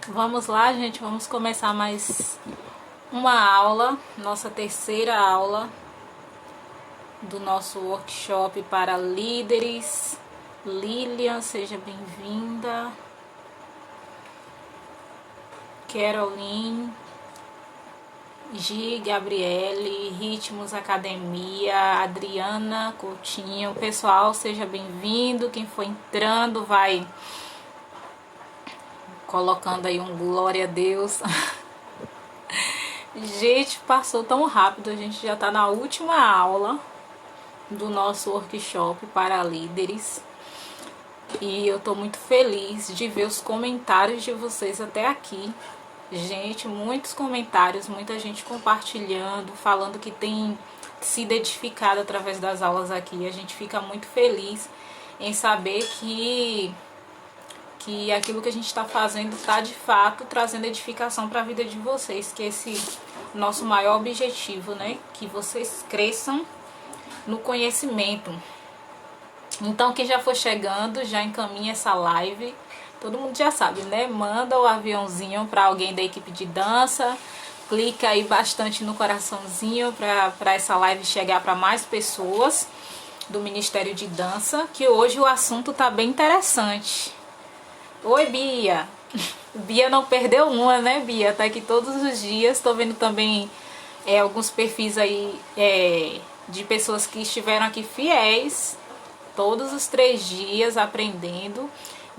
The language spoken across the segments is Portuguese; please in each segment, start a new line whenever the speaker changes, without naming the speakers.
Vamos lá, gente, vamos começar mais uma aula, nossa terceira aula do nosso workshop para líderes. Lilian, seja bem-vinda. Caroline, Gi, Gabriele, Ritmos Academia, Adriana Coutinho. Pessoal, seja bem-vindo. Quem for entrando vai colocando aí um glória a Deus. Gente, passou tão rápido, a gente já tá na última aula do nosso workshop para líderes. E eu tô muito feliz de ver os comentários de vocês até aqui. Gente, muitos comentários, muita gente compartilhando, falando que tem sido edificado através das aulas aqui. A gente fica muito feliz em saber que aquilo que a gente está fazendo está de fato trazendo edificação para a vida de vocês, que é esse nosso maior objetivo, né? Que vocês cresçam no conhecimento. Então, quem já for chegando, já encaminha essa live. Todo mundo já sabe, né? Manda o aviãozinho para alguém da equipe de dança. Clica aí bastante no coraçãozinho para essa live chegar para mais pessoas do Ministério de Dança, que hoje o assunto tá bem interessante. Oi, Bia. Bia não perdeu uma, né, Bia? Tá aqui todos os dias. Tô vendo também alguns perfis aí de pessoas que estiveram aqui fiéis todos os 3 dias aprendendo.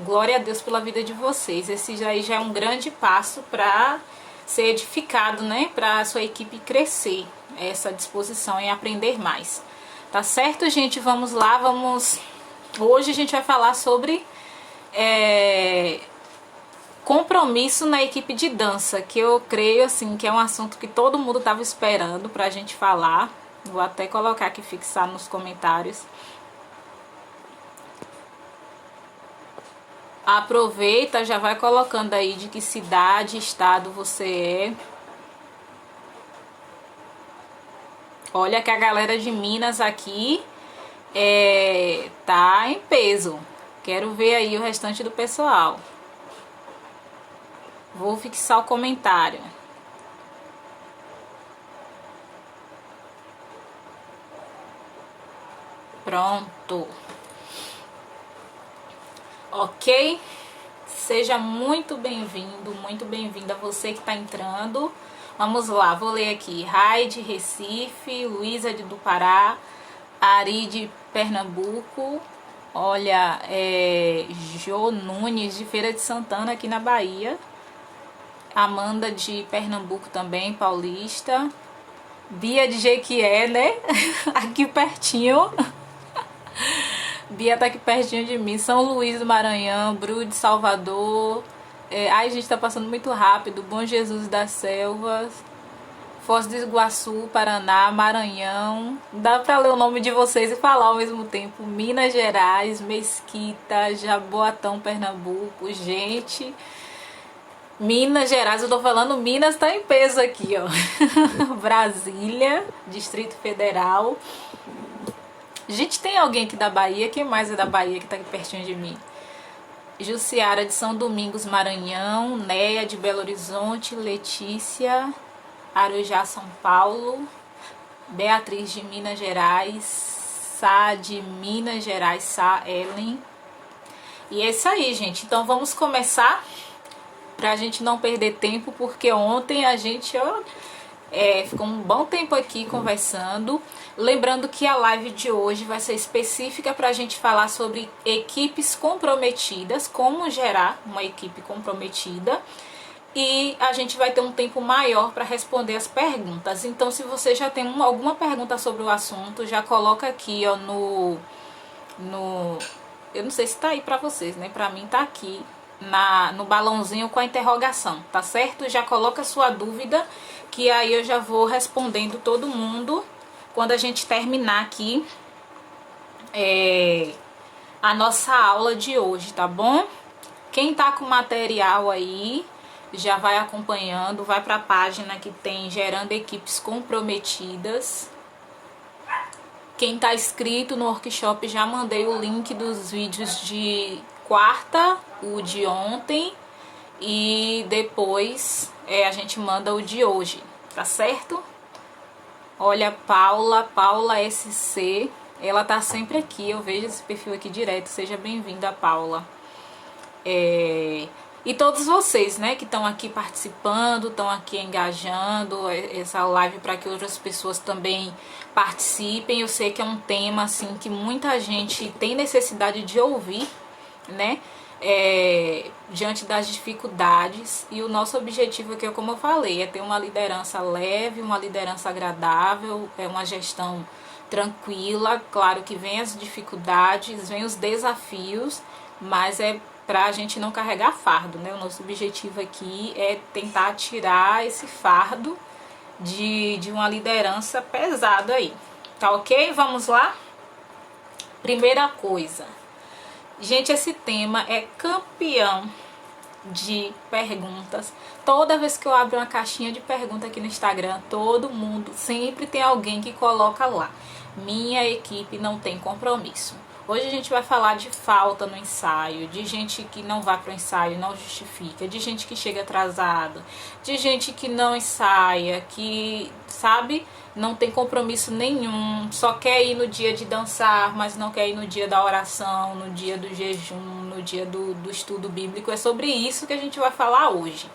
Glória a Deus pela vida de vocês. Esse aí já é um grande passo para ser edificado, né? Para a sua equipe crescer. Essa disposição em aprender mais. Tá certo, gente? Vamos lá, vamos... Hoje a gente vai falar sobre... compromisso na equipe de dança, que eu creio assim que é um assunto que todo mundo estava esperando pra gente falar. Vou até colocar aqui, fixar nos comentários. Aproveita, já vai colocando aí de que cidade, estado você é. Olha que a galera de Minas aqui tá em peso. Quero ver aí o restante do pessoal. Vou fixar o comentário. Pronto. Ok? Seja muito bem-vindo, muito bem-vinda você que está entrando. Vamos lá, vou ler aqui. Raide, Recife, Luísa do Pará, Ari de Pernambuco. Olha, Jô Nunes de Feira de Santana aqui na Bahia. Amanda de Pernambuco também, paulista. Bia de Jequié, né? Aqui pertinho. Bia tá aqui pertinho de mim. São Luís do Maranhão, Bru de Salvador. Ai, gente, tá passando muito rápido. Bom Jesus das Selvas. Foz do Iguaçu, Paraná, Maranhão. Dá pra ler o nome de vocês e falar ao mesmo tempo. Minas Gerais, Mesquita, Jaboatão, Pernambuco. Gente, Minas Gerais, eu tô falando Minas, tá em peso aqui, ó. Brasília, Distrito Federal. Gente, tem alguém aqui da Bahia? Quem mais é da Bahia que tá aqui pertinho de mim? Jussiara de São Domingos, Maranhão. Néia de Belo Horizonte. Letícia, Arujá, São Paulo. Beatriz de Minas Gerais. Sá de Minas Gerais, Sá Ellen. E é isso aí, gente. Então vamos começar pra gente não perder tempo, porque ontem a gente ficou um bom tempo aqui conversando. Lembrando que a live de hoje vai ser específica para a gente falar sobre equipes comprometidas, como gerar uma equipe comprometida. E a gente vai ter um tempo maior para responder as perguntas. Então, se você já tem alguma pergunta sobre o assunto, já coloca aqui, ó, eu não sei se tá aí para vocês, né? Para mim tá aqui no balãozinho com a interrogação, tá certo? Já coloca sua dúvida, que aí eu já vou respondendo todo mundo quando a gente terminar aqui a nossa aula de hoje, tá bom? Quem tá com material aí, já vai acompanhando, vai para a página que tem Gerando Equipes Comprometidas. Quem está inscrito no workshop, já mandei o link dos vídeos de quarta, o de ontem, e depois a gente manda o de hoje, tá certo? Olha, Paula SC, ela tá sempre aqui, eu vejo esse perfil aqui direto. Seja bem-vinda, Paula. E todos vocês, né, que estão aqui participando, estão aqui engajando essa live para que outras pessoas também participem. Eu sei que é um tema assim que muita gente tem necessidade de ouvir, né, diante das dificuldades. E o nosso objetivo aqui, como eu falei, é ter uma liderança leve, uma liderança agradável, uma gestão tranquila. Claro que vem as dificuldades, vem os desafios, mas é para a gente não carregar fardo, né? O nosso objetivo aqui é tentar tirar esse fardo de uma liderança pesada aí, tá ok? Vamos lá? Primeira coisa, gente, esse tema é campeão de perguntas. Toda vez que eu abro uma caixinha de perguntas aqui no Instagram, todo mundo, sempre tem alguém que coloca lá: minha equipe não tem compromisso. Hoje a gente vai falar de falta no ensaio, de gente que não vai para o ensaio e não justifica, de gente que chega atrasada, de gente que não ensaia, que, sabe, não tem compromisso nenhum, só quer ir no dia de dançar, mas não quer ir no dia da oração, no dia do jejum, no dia do estudo bíblico. É sobre isso que a gente vai falar hoje,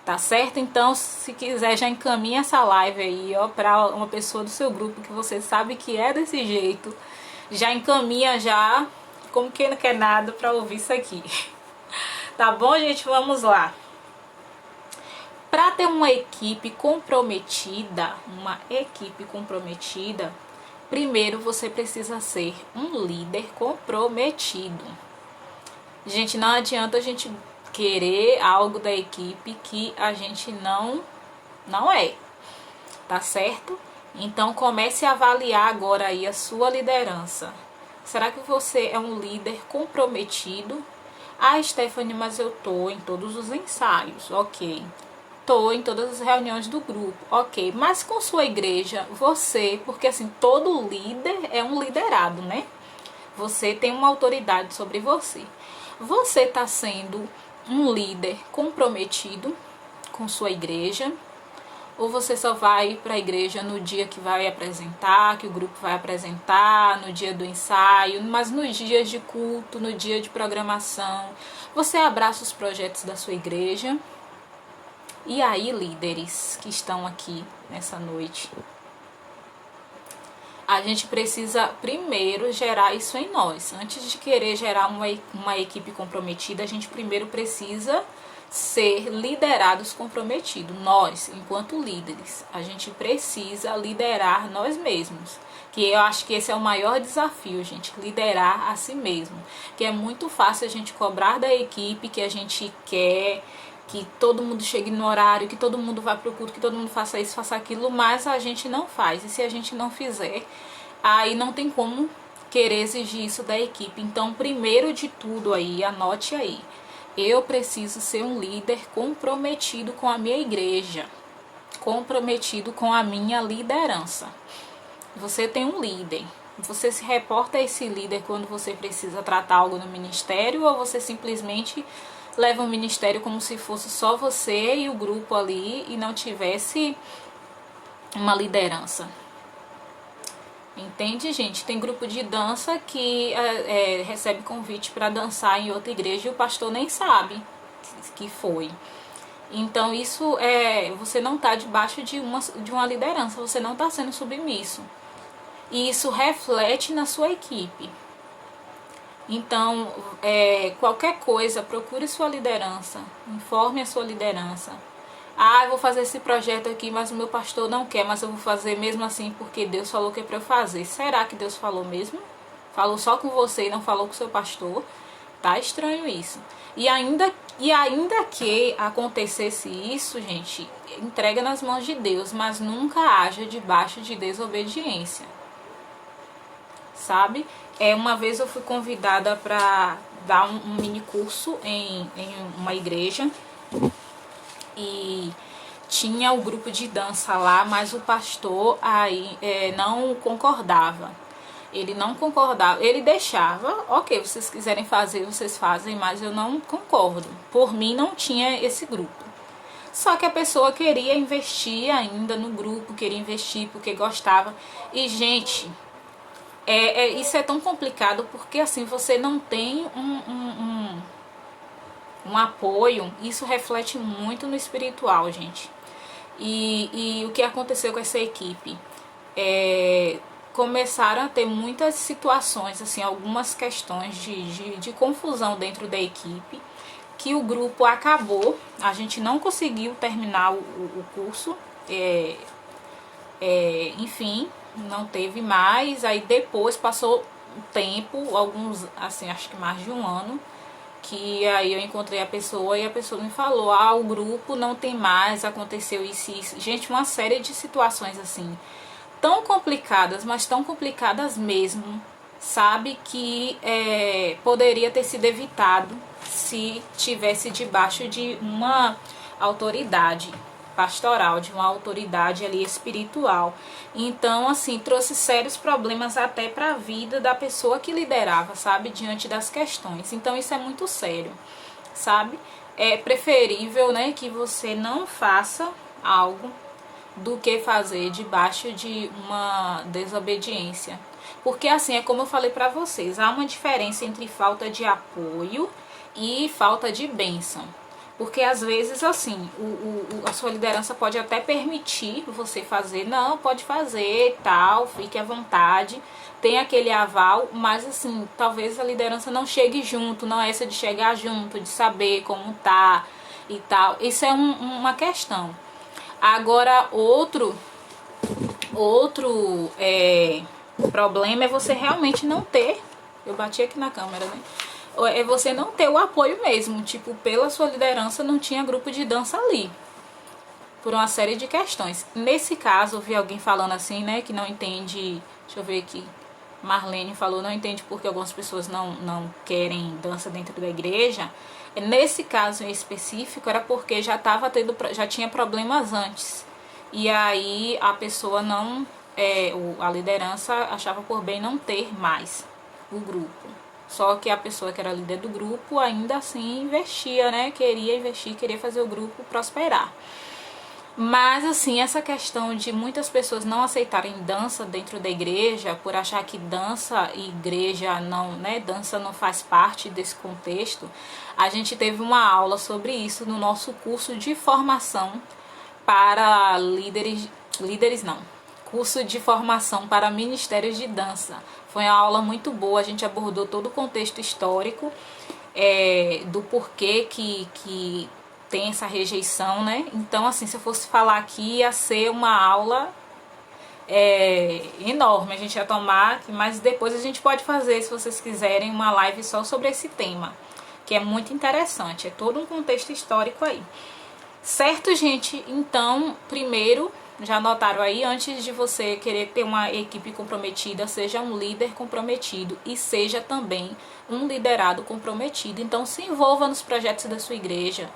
tá certo? Então, se quiser, já encaminha essa live aí, ó, para uma pessoa do seu grupo que você sabe que é desse jeito. Já encaminha já, como quem não quer nada, para ouvir isso aqui. Tá bom, gente? Vamos lá. Para ter uma equipe comprometida, primeiro você precisa ser um líder comprometido. Gente, não adianta a gente querer algo da equipe que a gente não é, tá certo? Então comece a avaliar agora aí a sua liderança. Será que você é um líder comprometido? Ah, Stephanie, mas eu tô em todos os ensaios. Ok. Tô em todas as reuniões do grupo. Ok. Mas com sua igreja, você, porque assim, todo líder é um liderado, né? Você tem uma autoridade sobre você. Você tá sendo um líder comprometido com sua igreja? Ou você só vai para a igreja no dia que vai apresentar, que o grupo vai apresentar, no dia do ensaio, mas nos dias de culto, no dia de programação, você abraça os projetos da sua igreja? E aí, líderes que estão aqui nessa noite, a gente precisa primeiro gerar isso em nós. Antes de querer gerar uma equipe comprometida, a gente primeiro precisa ser liderados comprometidos. Nós, enquanto líderes, a gente precisa liderar nós mesmos. Que eu acho que esse é o maior desafio, gente, liderar a si mesmo. Que é muito fácil a gente cobrar da equipe que a gente quer, que todo mundo chegue no horário, que todo mundo vá pro culto, que todo mundo faça isso, faça aquilo, mas a gente não faz. E se a gente não fizer, aí não tem como querer exigir isso da equipe. Então, primeiro de tudo aí, anote aí: eu preciso ser um líder comprometido com a minha igreja, comprometido com a minha liderança. Você tem um líder. Você se reporta a esse líder quando você precisa tratar algo no ministério, ou você simplesmente leva o ministério como se fosse só você e o grupo ali e não tivesse uma liderança? Entende, gente? Tem grupo de dança que recebe convite para dançar em outra igreja e o pastor nem sabe que foi. Então isso você não está debaixo de uma liderança, você não está sendo submisso. E isso reflete na sua equipe. Então, qualquer coisa, procure sua liderança, informe a sua liderança. Ah, eu vou fazer esse projeto aqui, mas o meu pastor não quer, mas eu vou fazer mesmo assim porque Deus falou que é para eu fazer. Será que Deus falou mesmo? Falou só com você e não falou com o seu pastor? Tá estranho isso. E ainda que acontecesse isso, gente, entrega nas mãos de Deus, mas nunca haja debaixo de desobediência. Sabe? Uma vez eu fui convidada para dar um mini curso em uma igreja. e tinha o grupo de dança lá, mas o pastor aí não concordava. Ele não concordava, ele deixava, ok, vocês quiserem fazer, vocês fazem, mas eu não concordo. Por mim não tinha esse grupo. Só que a pessoa queria investir ainda no grupo, queria investir porque gostava. E, gente, isso é tão complicado porque assim, você não tem um apoio. Isso reflete muito no espiritual, gente. E o que aconteceu com essa equipe? Começaram a ter muitas situações, assim, algumas questões de confusão dentro da equipe, que o grupo acabou, a gente não conseguiu terminar o curso, enfim, não teve mais. Aí depois passou um tempo, alguns, assim, acho que mais de um ano, que aí eu encontrei a pessoa e a pessoa me falou, o grupo não tem mais, aconteceu isso e isso. Gente, uma série de situações assim, tão complicadas, mas tão complicadas mesmo, sabe, que poderia ter sido evitado se tivesse debaixo de uma autoridade pastoral, de uma autoridade ali espiritual. Então, assim, trouxe sérios problemas até para a vida da pessoa que liderava, sabe, diante das questões. Então, isso é muito sério, sabe? É preferível, né, que você não faça algo do que fazer debaixo de uma desobediência. Porque assim, é como eu falei para vocês, há uma diferença entre falta de apoio e falta de bênção. Porque às vezes assim, a sua liderança pode até permitir você fazer, não, pode fazer, tal, fique à vontade, tem aquele aval, mas assim, talvez a liderança não chegue junto, não é essa de chegar junto, de saber como tá e tal. Isso é uma questão. Agora, outro problema é você realmente não ter, eu bati aqui na câmera, né? É você não ter o apoio mesmo, tipo, pela sua liderança não tinha grupo de dança ali, por uma série de questões. Nesse caso, eu vi alguém falando assim, né, que não entende, deixa eu ver aqui, Marlene falou, não entende porque algumas pessoas não querem dança dentro da igreja. Nesse caso em específico, era porque já tinha problemas antes. E aí a pessoa a liderança achava por bem não ter mais o grupo. Só que a pessoa que era líder do grupo ainda assim investia, né? Queria investir, queria fazer o grupo prosperar. Mas assim, essa questão de muitas pessoas não aceitarem dança dentro da igreja, por achar que dança e igreja não, né, dança não faz parte desse contexto, a gente teve uma aula sobre isso no nosso curso de formação para curso de formação para ministérios de dança. Foi uma aula muito boa, a gente abordou todo o contexto histórico do porquê que tem essa rejeição, né? Então, assim, se eu fosse falar aqui, ia ser uma aula enorme. A gente ia tomar, mas depois a gente pode fazer, se vocês quiserem, uma live só sobre esse tema, que é muito interessante. É todo um contexto histórico aí. Certo, gente? Então, primeiro, já anotaram aí, antes de você querer ter uma equipe comprometida, seja um líder comprometido e seja também um liderado comprometido. Então, se envolva nos projetos da sua igreja.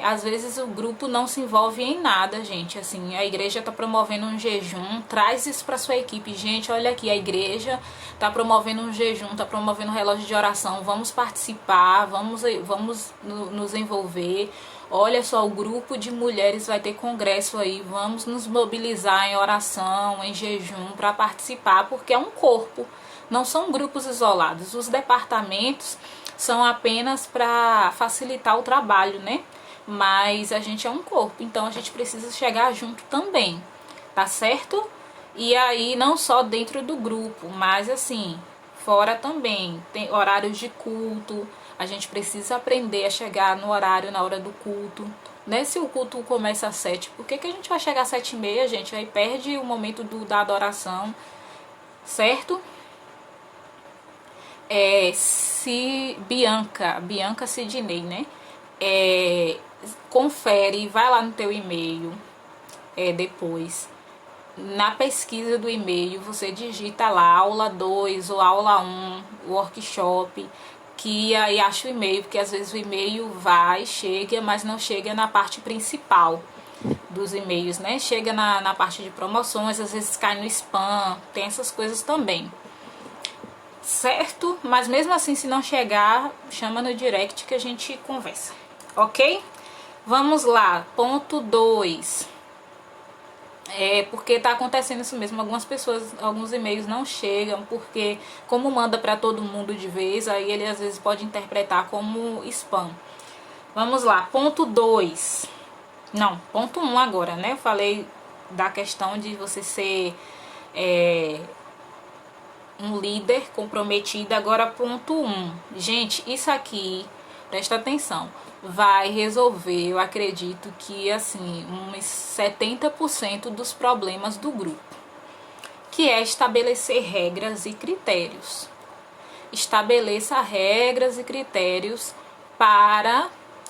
Às vezes o grupo não se envolve em nada, gente. Assim, a igreja está promovendo um jejum, traz isso para sua equipe. Gente, olha aqui, a igreja está promovendo um jejum, está promovendo um relógio de oração. Vamos participar, vamos nos envolver. Olha só, o grupo de mulheres vai ter congresso aí. Vamos nos mobilizar em oração, em jejum para participar, porque é um corpo. Não são grupos isolados. Os departamentos são apenas para facilitar o trabalho, né? Mas a gente é um corpo, então a gente precisa chegar junto também, tá certo? E aí não só dentro do grupo, mas assim, fora também. Tem horários de culto, a gente precisa aprender a chegar no horário, na hora do culto, né? Se o culto começa às 7, por que a gente vai chegar às 7h30, gente? Aí perde o momento da adoração, certo? Se Bianca Sidney, né? Confere, vai lá no teu e-mail depois. Na pesquisa do e-mail, você digita lá aula 2 ou aula 1, workshop. que aí acha o e-mail, porque às vezes o e-mail vai, chega, mas não chega na parte principal dos e-mails, né? Chega na parte de promoções, às vezes cai no spam, tem essas coisas também. Certo? Mas mesmo assim, se não chegar, chama no direct que a gente conversa, ok? Vamos lá, ponto 2. Porque tá acontecendo isso mesmo, algumas pessoas, alguns e-mails não chegam, porque como manda para todo mundo de vez, aí ele às vezes pode interpretar como spam. Vamos lá, ponto 2. Não, ponto 1 agora, né? Eu falei da questão de você ser um líder comprometido. Agora, ponto 1. Gente, isso aqui, presta atenção, vai resolver, eu acredito que assim, uns 70% dos problemas do grupo, que é estabelecer regras e critérios. Estabeleça regras e critérios para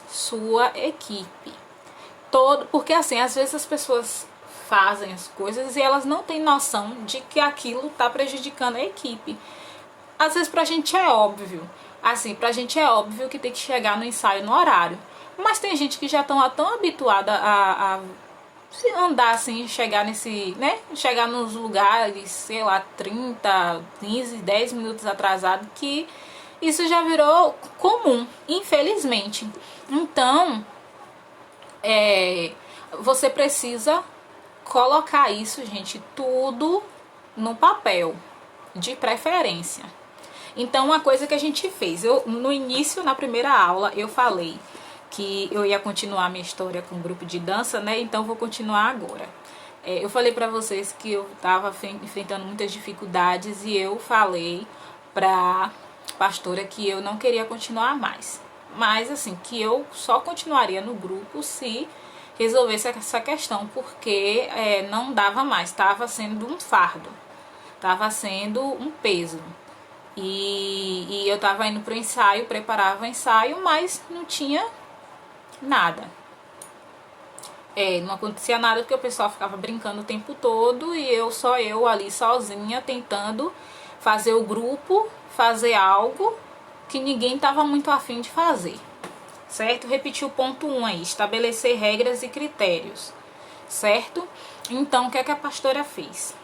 sua equipe. Porque assim, às vezes as pessoas fazem as coisas e elas não têm noção de que aquilo está prejudicando a equipe. Às vezes pra gente é óbvio, assim, pra gente é óbvio que tem que chegar no ensaio no horário, mas tem gente que já estão tão habituada a andar assim, chegar nesse, né, chegar nos lugares, sei lá, 30, 15, 10 minutos atrasado, que isso já virou comum, infelizmente. Então, você precisa colocar isso, gente, tudo no papel, de preferência. Então, uma coisa que a gente fez, no início, na primeira aula, eu falei que eu ia continuar minha história com o grupo de dança, né? Então, vou continuar agora. Eu falei pra vocês que eu tava enfrentando muitas dificuldades e eu falei pra pastora que eu não queria continuar mais. Mas, assim, que eu só continuaria no grupo se resolvesse essa questão, porque não dava mais, estava sendo um fardo, estava sendo um peso. E eu estava indo para o ensaio, preparava o ensaio, mas não tinha nada. Não acontecia nada porque o pessoal ficava brincando o tempo todo e só eu ali sozinha tentando fazer o grupo, fazer algo que ninguém estava muito afim de fazer. Certo? Repetir o ponto 1 aí, estabelecer regras e critérios, certo? Então, o que é que a pastora fez?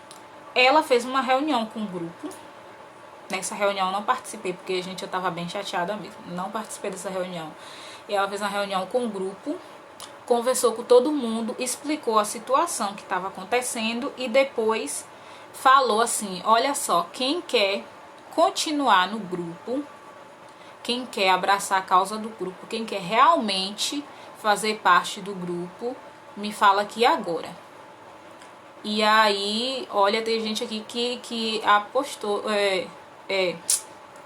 Ela fez uma reunião com o grupo. Nessa reunião eu não participei, porque, gente, eu tava bem chateada mesmo. Não participei dessa reunião. E ela fez uma reunião com o grupo, conversou com todo mundo, explicou a situação que estava acontecendo e depois falou assim, olha só, quem quer continuar no grupo, quem quer abraçar a causa do grupo, quem quer realmente fazer parte do grupo, me fala aqui agora. E aí, olha, tem gente aqui que apostou,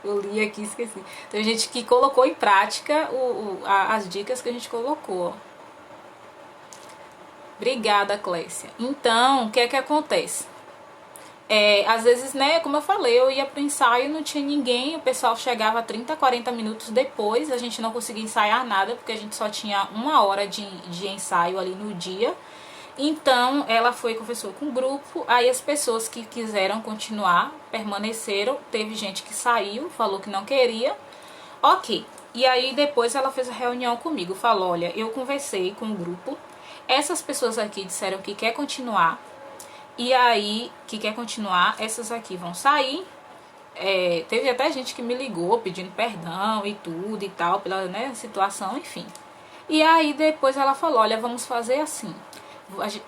eu li aqui, esqueci. Tem gente que colocou em prática as dicas que a gente colocou. Obrigada, Clécia. Então, o que é que acontece? Às vezes, né, como eu falei, eu ia pro ensaio, não tinha ninguém, o pessoal chegava 30, 40 minutos depois, a gente não conseguia ensaiar nada, porque a gente só tinha 1 hora de ensaio ali no dia. Então, ela foi e conversou com o grupo, aí as pessoas que quiseram continuar, permaneceram, teve gente que saiu, falou que não queria, ok. E aí, depois ela fez a reunião comigo, falou, olha, eu conversei com o grupo, essas pessoas aqui disseram que quer continuar, e aí, que quer continuar, essas aqui vão sair. Teve até gente que me ligou pedindo perdão e tudo e tal, pela, né, situação, enfim. E aí depois ela falou, olha, vamos fazer assim.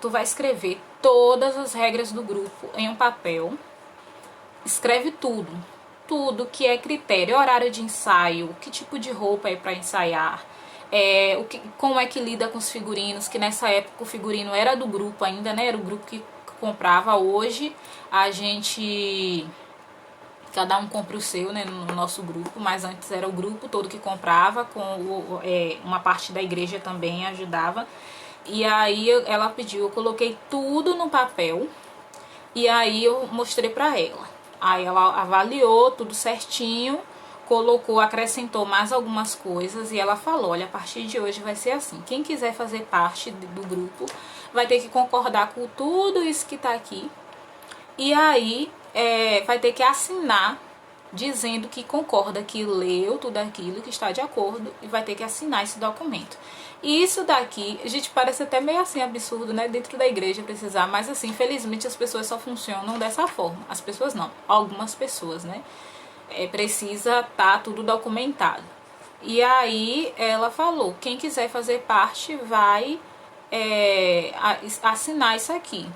Tu vai escrever todas as regras do grupo em um papel. Escreve tudo. Tudo que é critério, horário de ensaio, que tipo de roupa é para ensaiar. Como é que lida com os figurinos, que nessa época o figurino era do grupo ainda, né? Era o grupo que comprava. Hoje a gente, cada um compra o seu, né, no nosso grupo, mas antes era o grupo todo que comprava, com uma parte da igreja também ajudava. E aí ela pediu, eu coloquei tudo no papel e aí eu mostrei pra ela. Aí ela avaliou tudo certinho, colocou, acrescentou mais algumas coisas e ela falou, olha, a partir de hoje vai ser assim, quem quiser fazer parte do grupo vai ter que concordar com tudo isso que tá aqui e aí vai ter que assinar dizendo que concorda, que leu tudo aquilo, que está de acordo e vai ter que assinar esse documento. E isso daqui, a gente parece até meio assim absurdo, né, dentro da igreja precisar, mas assim, infelizmente as pessoas só funcionam dessa forma. As pessoas não, algumas pessoas, né, precisa estar tudo documentado. E aí ela falou, quem quiser fazer parte vai assinar isso aqui.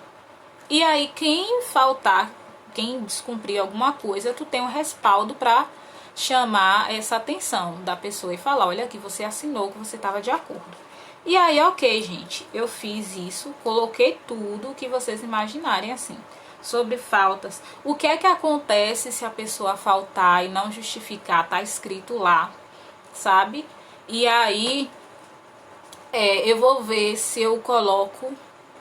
E aí quem faltar, quem descumprir alguma coisa, tu tem um respaldo para chamar essa atenção da pessoa e falar, olha aqui, você assinou que você estava de acordo. E aí, ok, gente, eu fiz isso, coloquei tudo que vocês imaginarem assim, sobre faltas. O que é que acontece se a pessoa faltar e não justificar? Tá escrito lá, sabe? E aí, eu vou ver se eu coloco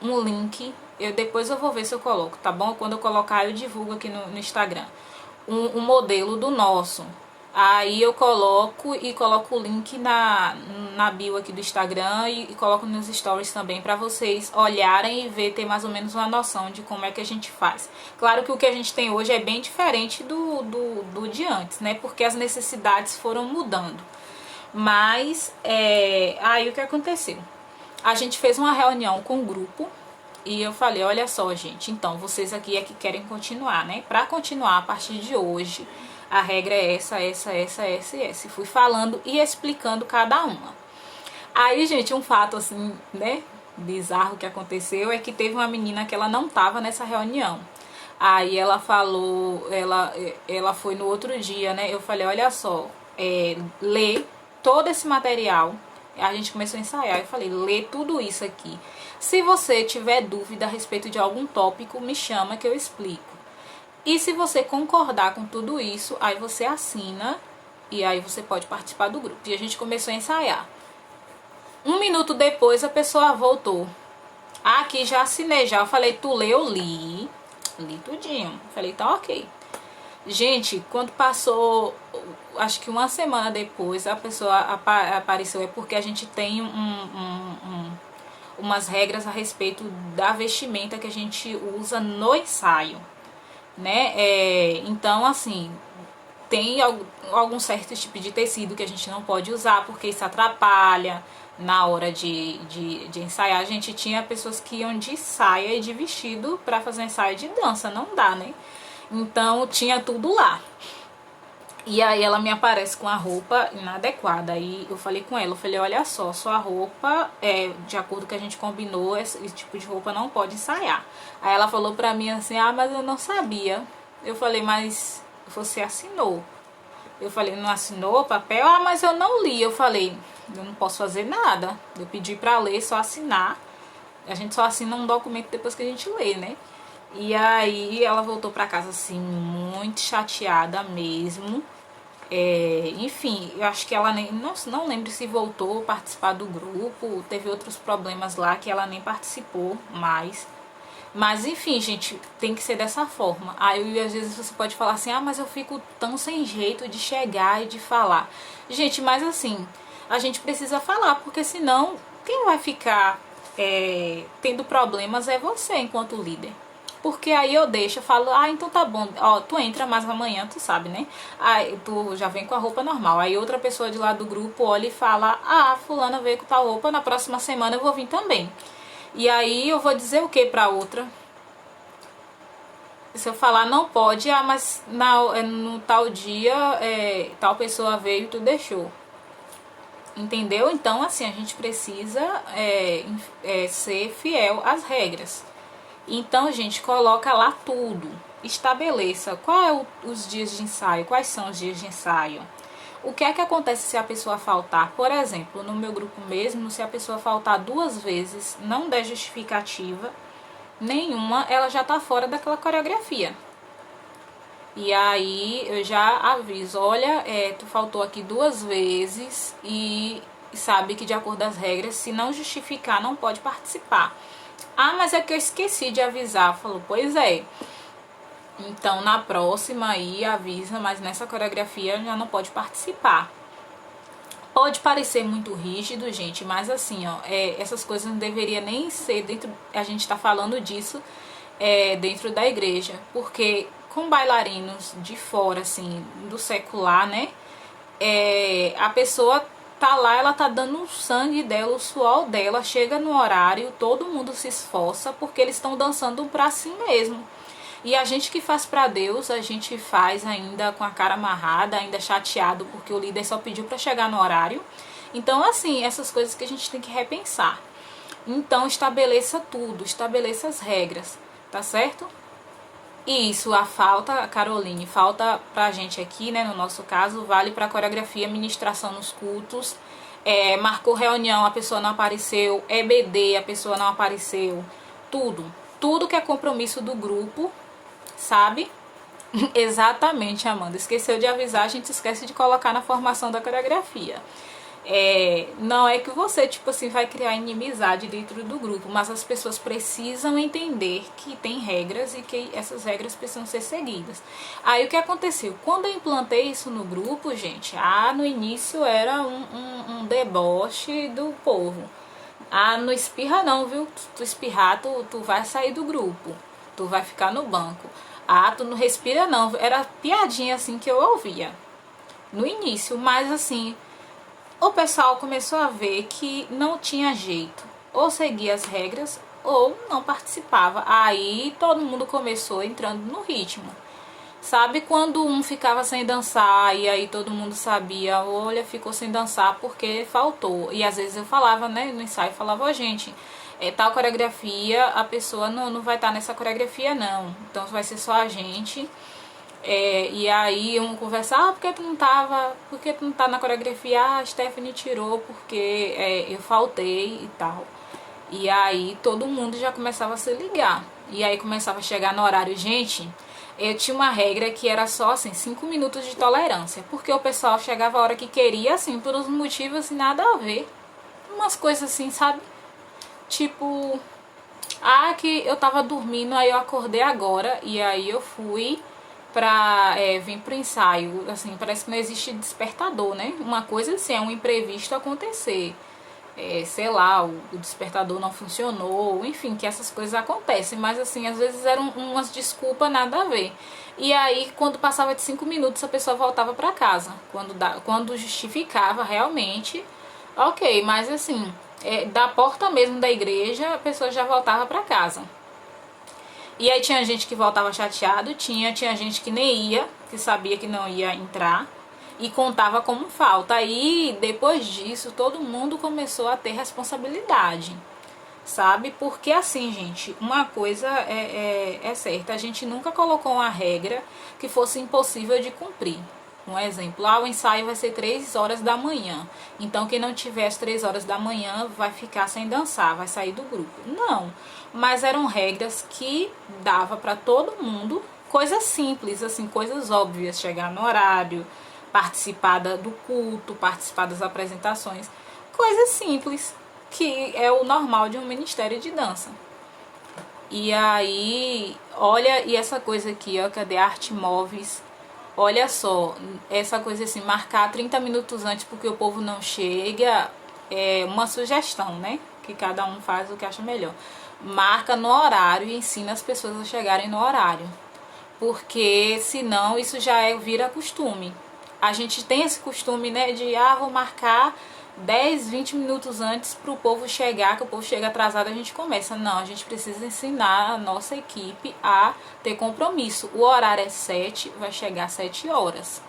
um link. Depois eu vou ver se eu coloco, tá bom? Quando eu colocar, eu divulgo aqui no Instagram um modelo do nosso. Aí eu coloco o link na bio aqui do Instagram e coloco nos stories também para vocês olharem e ver, ter mais ou menos uma noção de como é que a gente faz. Claro que o que a gente tem hoje é bem diferente do de antes, né? Porque as necessidades foram mudando. Mas aí o que aconteceu? A gente fez uma reunião com o grupo e eu falei, olha só, gente, então vocês aqui é que querem continuar, né? Para continuar a partir de hoje, a regra é essa e essa. Fui falando e explicando cada uma. Aí, gente, um fato assim, né, bizarro que aconteceu é que teve uma menina que ela não tava nessa reunião. Aí ela falou, ela foi no outro dia, né? Eu falei, olha só, lê todo esse material. A gente começou a ensaiar. Eu falei, lê tudo isso aqui. Se você tiver dúvida a respeito de algum tópico, me chama que eu explico. E se você concordar com tudo isso, aí você assina e aí você pode participar do grupo. E a gente começou a ensaiar. 1 minuto depois a pessoa voltou. Ah, aqui já assinei já. Eu falei, tu leu? Li tudinho. Eu falei, tá ok. Gente, quando passou, acho que uma semana depois, a pessoa apareceu. É porque a gente tem umas regras a respeito da vestimenta que a gente usa no ensaio, né? Então, assim, tem algum certo tipo de tecido que a gente não pode usar porque isso atrapalha na hora de ensaiar. A gente tinha pessoas que iam de saia e de vestido para fazer ensaio de dança, não dá, né? Então tinha tudo lá. E aí ela me aparece com a roupa inadequada. Aí eu falei com ela, eu falei, olha só, sua roupa, de acordo com o que a gente combinou, esse tipo de roupa não pode ensaiar. Aí ela falou pra mim assim, ah, mas eu não sabia. Eu falei, mas você assinou. Eu falei, não assinou o papel? Ah, mas eu não li. Eu falei, eu não posso fazer nada. Eu pedi pra ler, só assinar. A gente só assina um documento depois que a gente lê, né? E aí ela voltou pra casa assim, muito chateada mesmo. Enfim, eu acho que ela nem... Não lembro se voltou a participar do grupo. Teve outros problemas lá que ela nem participou mais. Mas enfim, gente, tem que ser dessa forma. Aí às vezes você pode falar assim, ah, mas eu fico tão sem jeito de chegar e de falar. Gente, mas assim, a gente precisa falar, porque senão quem vai ficar tendo problemas é você enquanto líder. Porque aí eu deixo, eu falo, ah, então tá bom, ó, tu entra, mas amanhã tu sabe, né? Aí tu já vem com a roupa normal. Aí outra pessoa de lá do grupo olha e fala, ah, fulana veio com tal roupa, na próxima semana eu vou vir também. E aí eu vou dizer o que pra outra? Se eu falar não pode, ah, mas no tal dia tal pessoa veio e tu deixou. Entendeu? Então assim, a gente precisa ser fiel às regras. Então, gente, coloca lá tudo. Estabeleça qual os dias de ensaio, quais são os dias de ensaio. O que é que acontece se a pessoa faltar? Por exemplo, no meu grupo mesmo, se a pessoa faltar 2 vezes, não der justificativa nenhuma, ela já tá fora daquela coreografia. E aí eu já aviso, olha, tu faltou aqui 2 vezes e sabe que de acordo às regras, se não justificar, não pode participar. Ah, mas é que eu esqueci de avisar. Falou, pois é. Então, na próxima aí avisa, mas nessa coreografia já não pode participar. Pode parecer muito rígido, gente, mas assim, ó, essas coisas não deveriam nem ser dentro... A gente tá falando disso dentro da igreja, porque com bailarinos de fora, assim, do secular, né? A pessoa tá lá, ela tá dando o sangue dela, o suor dela, chega no horário, todo mundo se esforça porque eles estão dançando pra si mesmo. E a gente que faz pra Deus, a gente faz ainda com a cara amarrada, ainda chateado porque o líder só pediu pra chegar no horário. Então, assim, essas coisas que a gente tem que repensar. Então, estabeleça tudo, estabeleça as regras, tá certo? E isso, a falta, Caroline, falta pra gente aqui, né, no nosso caso, vale pra coreografia, ministração nos cultos, marcou reunião, a pessoa não apareceu, EBD, a pessoa não apareceu, tudo que é compromisso do grupo, sabe? Exatamente, Amanda, esqueceu de avisar, a gente esquece de colocar na formação da coreografia. Não é que você, tipo assim, vai criar inimizade dentro do grupo, mas as pessoas precisam entender que tem regras e que essas regras precisam ser seguidas. Aí o que aconteceu? Quando eu implantei isso no grupo, gente, no início era um deboche do povo. Não espirra não, viu? Tu espirrar, tu vai sair do grupo, tu vai ficar no banco. Tu não respira não. Era piadinha assim que eu ouvia no início, mas assim, o pessoal começou a ver que não tinha jeito, ou seguia as regras ou não participava. Aí todo mundo começou entrando no ritmo. Sabe quando um ficava sem dançar e aí todo mundo sabia, olha, ficou sem dançar porque faltou. E às vezes eu falava, né, no ensaio, falava, gente, tal coreografia, a pessoa não vai estar nessa coreografia não, então vai ser só a gente. E aí um conversar, por que tu não tá na coreografia? A Stephanie tirou porque eu faltei e tal. E aí todo mundo já começava a se ligar. E aí começava a chegar no horário. Gente, eu tinha uma regra que era só assim, 5 minutos de tolerância. Porque o pessoal chegava a hora que queria, assim, por uns motivos assim, nada a ver. Umas coisas assim, sabe? Tipo, que eu tava dormindo, aí eu acordei agora. E aí eu fui pra vir pro ensaio. Assim, parece que não existe despertador, né? Uma coisa assim, é um imprevisto acontecer. Sei lá, o despertador não funcionou, enfim, que essas coisas acontecem, mas assim, às vezes eram umas desculpas nada a ver. E aí, quando passava de 5 minutos, a pessoa voltava para casa, quando justificava realmente, ok, mas assim, da porta mesmo da igreja, a pessoa já voltava para casa. E aí tinha gente que voltava chateado, tinha gente que nem ia, que sabia que não ia entrar, e contava como falta. Aí, depois disso, todo mundo começou a ter responsabilidade, sabe? Porque assim, gente, uma coisa é certa, a gente nunca colocou uma regra que fosse impossível de cumprir. Um exemplo, o ensaio vai ser 3 horas da manhã, então quem não tiver às 3 horas da manhã vai ficar sem dançar, vai sair do grupo. Não, mas eram regras que dava para todo mundo, coisas simples, assim, coisas óbvias, chegar no horário, participar do culto, participar das apresentações, coisas simples, que é o normal de um ministério de dança. E aí, olha, e essa coisa aqui, ó, cadê Arte Móveis? Olha só, essa coisa assim, marcar 30 minutos antes porque o povo não chega, é uma sugestão, né? Que cada um faz o que acha melhor. Marca no horário e ensina as pessoas a chegarem no horário. Porque senão isso já vira costume. A gente tem esse costume, né, de vou marcar 10, 20 minutos antes para o povo chegar, que o povo chega atrasado, a gente começa. Não, a gente precisa ensinar a nossa equipe a ter compromisso. O horário é 7, vai chegar às 7 horas,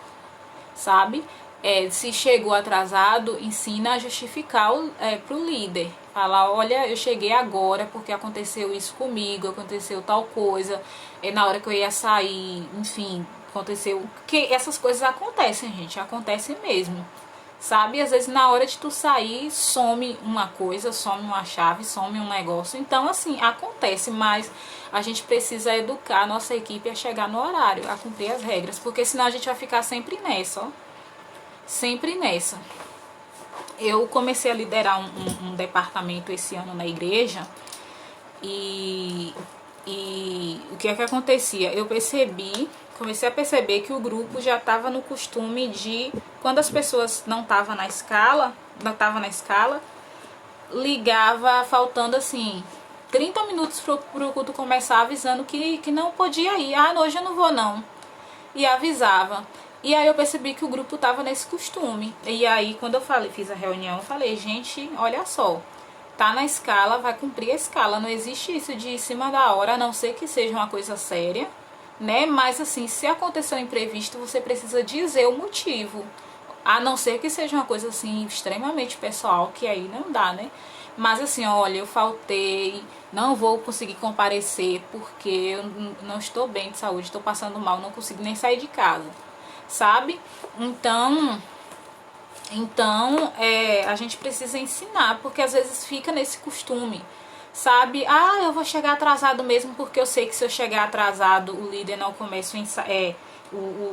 sabe? Se chegou atrasado, ensina a justificar para o líder. Falar, olha, eu cheguei agora porque aconteceu isso comigo, aconteceu tal coisa, na hora que eu ia sair, enfim, aconteceu. Que essas coisas acontecem, gente, acontecem mesmo. Sabe, às vezes na hora de tu sair, some uma coisa, some uma chave, some um negócio. Então, assim, acontece, mas a gente precisa educar a nossa equipe a chegar no horário, a cumprir as regras, porque senão a gente vai ficar sempre nessa, ó. Sempre nessa. Eu comecei a liderar um departamento esse ano na igreja e o que é que acontecia? Eu comecei a perceber que o grupo já estava no costume de, quando as pessoas não estavam na escala, ligava faltando assim 30 minutos pro culto começar, avisando que não podia ir. Ah, hoje eu não vou não. E avisava. E aí eu percebi que o grupo tava nesse costume. E aí quando eu fiz a reunião, eu falei, gente, olha só, tá na escala, vai cumprir a escala. Não existe isso de ir em cima da hora, a não ser que seja uma coisa séria, né? Mas assim, se aconteceu um imprevisto, você precisa dizer o motivo. A não ser que seja uma coisa assim extremamente pessoal, que aí não dá, né? Mas assim, olha, eu faltei, não vou conseguir comparecer porque eu não estou bem de saúde, estou passando mal, não consigo nem sair de casa, sabe? Então a gente precisa ensinar, porque às vezes fica nesse costume, sabe? Ah, eu vou chegar atrasado mesmo, porque eu sei que se eu chegar atrasado, o líder não começa o ensaio.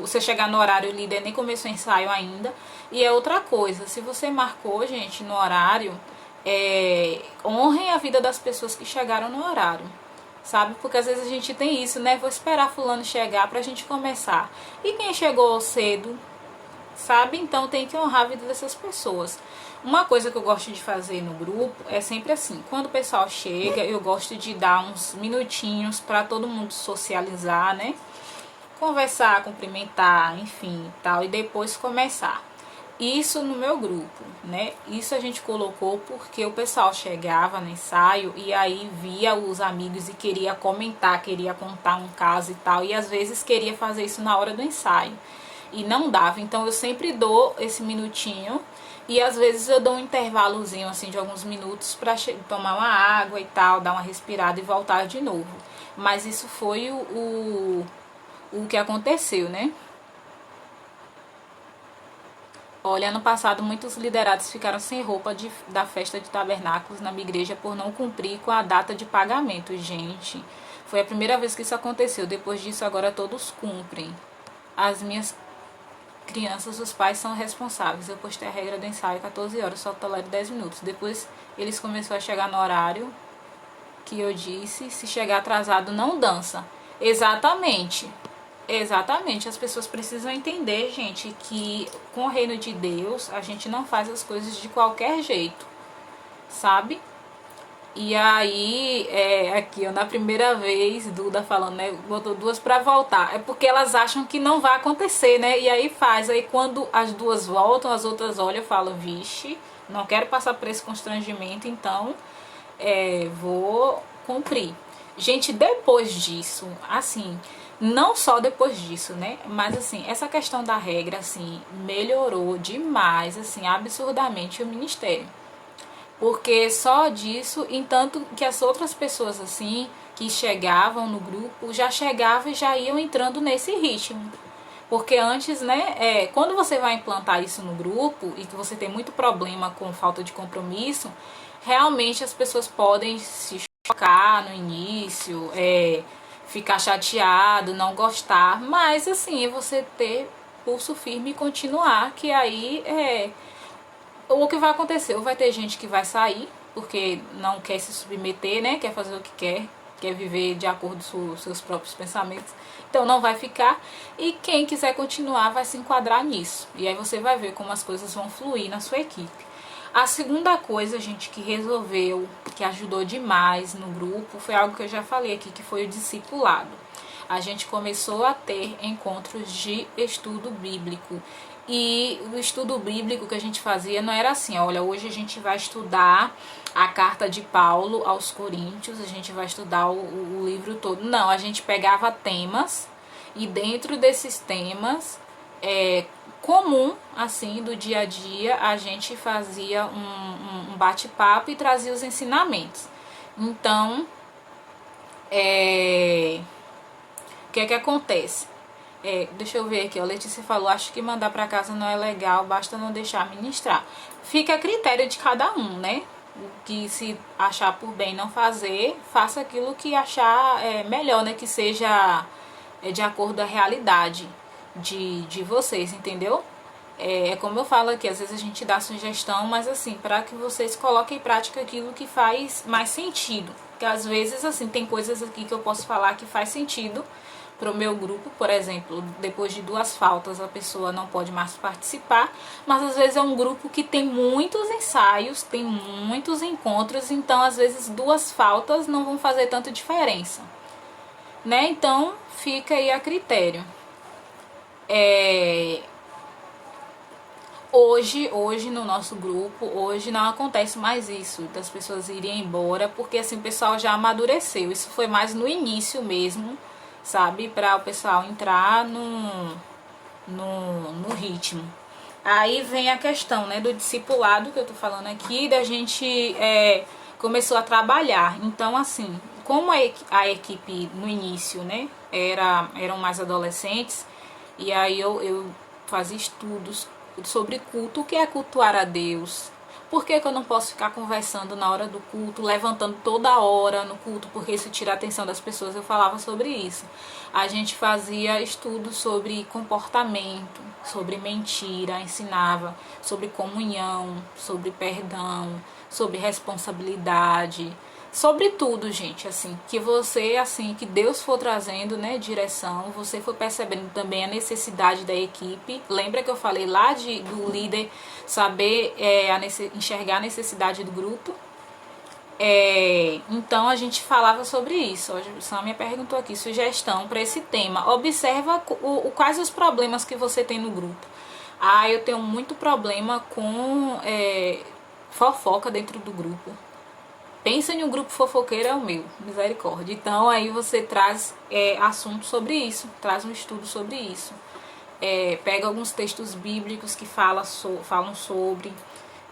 Se eu chegar no horário, o líder nem começou o ensaio ainda. E é outra coisa, se você marcou, gente, no horário, honrem a vida das pessoas que chegaram no horário, sabe? Porque às vezes a gente tem isso, né? Vou esperar fulano chegar pra gente começar. E quem chegou cedo, sabe? Então tem que honrar a vida dessas pessoas. Uma coisa que eu gosto de fazer no grupo é sempre assim, quando o pessoal chega, eu gosto de dar uns minutinhos para todo mundo socializar, né? Conversar, cumprimentar, enfim, tal, e depois começar. Isso no meu grupo, né? Isso a gente colocou porque o pessoal chegava no ensaio e aí via os amigos e queria comentar, queria contar um caso e tal, e às vezes queria fazer isso na hora do ensaio e não dava. Então eu sempre dou esse minutinho e às vezes eu dou um intervalozinho assim de alguns minutos para tomar uma água e tal, dar uma respirada e voltar de novo. Mas isso foi o que aconteceu, né? Olha, ano passado muitos liderados ficaram sem roupa da festa de tabernáculos na minha igreja por não cumprir com a data de pagamento. Gente, foi a primeira vez que isso aconteceu. Depois disso, agora todos cumprem. As minhas crianças, os pais são responsáveis. Eu postei a regra do ensaio 14 horas, só tolero 10 minutos. Depois eles começaram a chegar no horário que eu disse, se chegar atrasado não dança. Exatamente. Exatamente, as pessoas precisam entender, gente, que com o reino de Deus a gente não faz as coisas de qualquer jeito, sabe? E aí, aqui, ó, na primeira vez, Duda falando, né, botou duas pra voltar. É porque elas acham que não vai acontecer, né? E aí faz. Aí quando as duas voltam, as outras olham e falam, vixe, não quero passar por esse constrangimento, então vou cumprir. Gente, depois disso, assim, não só depois disso, né? Mas assim, essa questão da regra, assim, melhorou demais, assim, absurdamente o ministério. Porque só disso, entanto que as outras pessoas, assim, que chegavam no grupo, já chegavam e já iam entrando nesse ritmo. Porque antes, né, quando você vai implantar isso no grupo e que você tem muito problema com falta de compromisso, realmente as pessoas podem se chocar no início, ficar chateado, não gostar, mas assim, é você ter pulso firme e continuar, que aí o que vai acontecer, ou vai ter gente que vai sair, porque não quer se submeter, né, quer fazer o que quer viver de acordo com os seus próprios pensamentos, então não vai ficar, e quem quiser continuar vai se enquadrar nisso, e aí você vai ver como as coisas vão fluir na sua equipe. A segunda coisa, gente, que resolveu, que ajudou demais no grupo, foi algo que eu já falei aqui, que foi o discipulado. A gente começou a ter encontros de estudo bíblico. E o estudo bíblico que a gente fazia não era assim, olha, hoje a gente vai estudar a carta de Paulo aos Coríntios, a gente vai estudar o livro todo. Não, a gente pegava temas e dentro desses temas comum, assim, do dia a dia, a gente fazia um bate-papo e trazia os ensinamentos. Então, o que é que acontece? Deixa eu ver aqui, a Letícia falou, acho que mandar para casa não é legal, basta não deixar ministrar. Fica a critério de cada um, né? O que se achar por bem não fazer, faça aquilo que achar melhor, né? Que seja de acordo com a realidade de vocês, entendeu? Como eu falo aqui, às vezes a gente dá sugestão, mas assim, para que vocês coloquem em prática aquilo que faz mais sentido. Porque às vezes, assim, tem coisas aqui que eu posso falar que faz sentido, para o meu grupo, por exemplo, depois de 2 faltas a pessoa não pode mais participar, mas às vezes é um grupo que tem muitos ensaios, tem muitos encontros, então às vezes 2 faltas não vão fazer tanta diferença, né? Então fica aí a critério. Hoje no nosso grupo, hoje não acontece mais isso, das pessoas irem embora, porque assim o pessoal já amadureceu. Isso foi mais no início mesmo, sabe? Para o pessoal entrar no ritmo. Aí vem a questão, né, do discipulado que eu tô falando aqui, da gente começou a trabalhar. Então, assim, como a equipe no início, né, eram mais adolescentes, e aí eu fazia estudos sobre culto, o que é cultuar a Deus, por que eu não posso ficar conversando na hora do culto, levantando toda hora no culto, porque isso tira a atenção das pessoas. Eu falava sobre isso. A gente fazia estudos sobre comportamento, sobre mentira, ensinava sobre comunhão, sobre perdão, sobre responsabilidade, sobre tudo, gente, assim, que você, assim, que Deus for trazendo, né, direção, você for percebendo também a necessidade da equipe. Lembra que eu falei lá do líder saber enxergar a necessidade do grupo? Então a gente falava sobre isso. A Sam me perguntou aqui, sugestão para esse tema. Observa quais os problemas que você tem no grupo. Eu tenho muito problema com fofoca dentro do grupo. Pensa em um grupo fofoqueiro, é o meu, misericórdia. Então aí você traz assunto sobre isso, traz um estudo sobre isso. Pega alguns textos bíblicos que falam sobre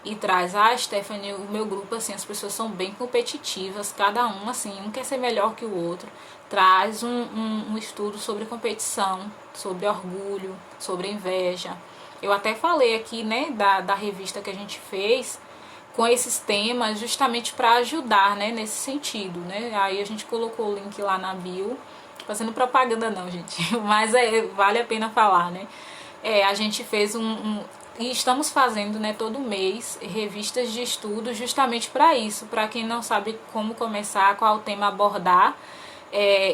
e traz. Stephanie, o meu grupo, assim, as pessoas são bem competitivas, cada um, assim, um quer ser melhor que o outro. Traz um estudo sobre competição, sobre orgulho, sobre inveja. Eu até falei aqui, né, da revista que a gente fez, com esses temas, justamente para ajudar, né, nesse sentido, né? Aí a gente colocou o link lá na bio, fazendo propaganda não, gente, mas vale a pena falar, né? A gente fez e estamos fazendo, né, todo mês, revistas de estudo justamente para isso, para quem não sabe como começar, qual tema abordar.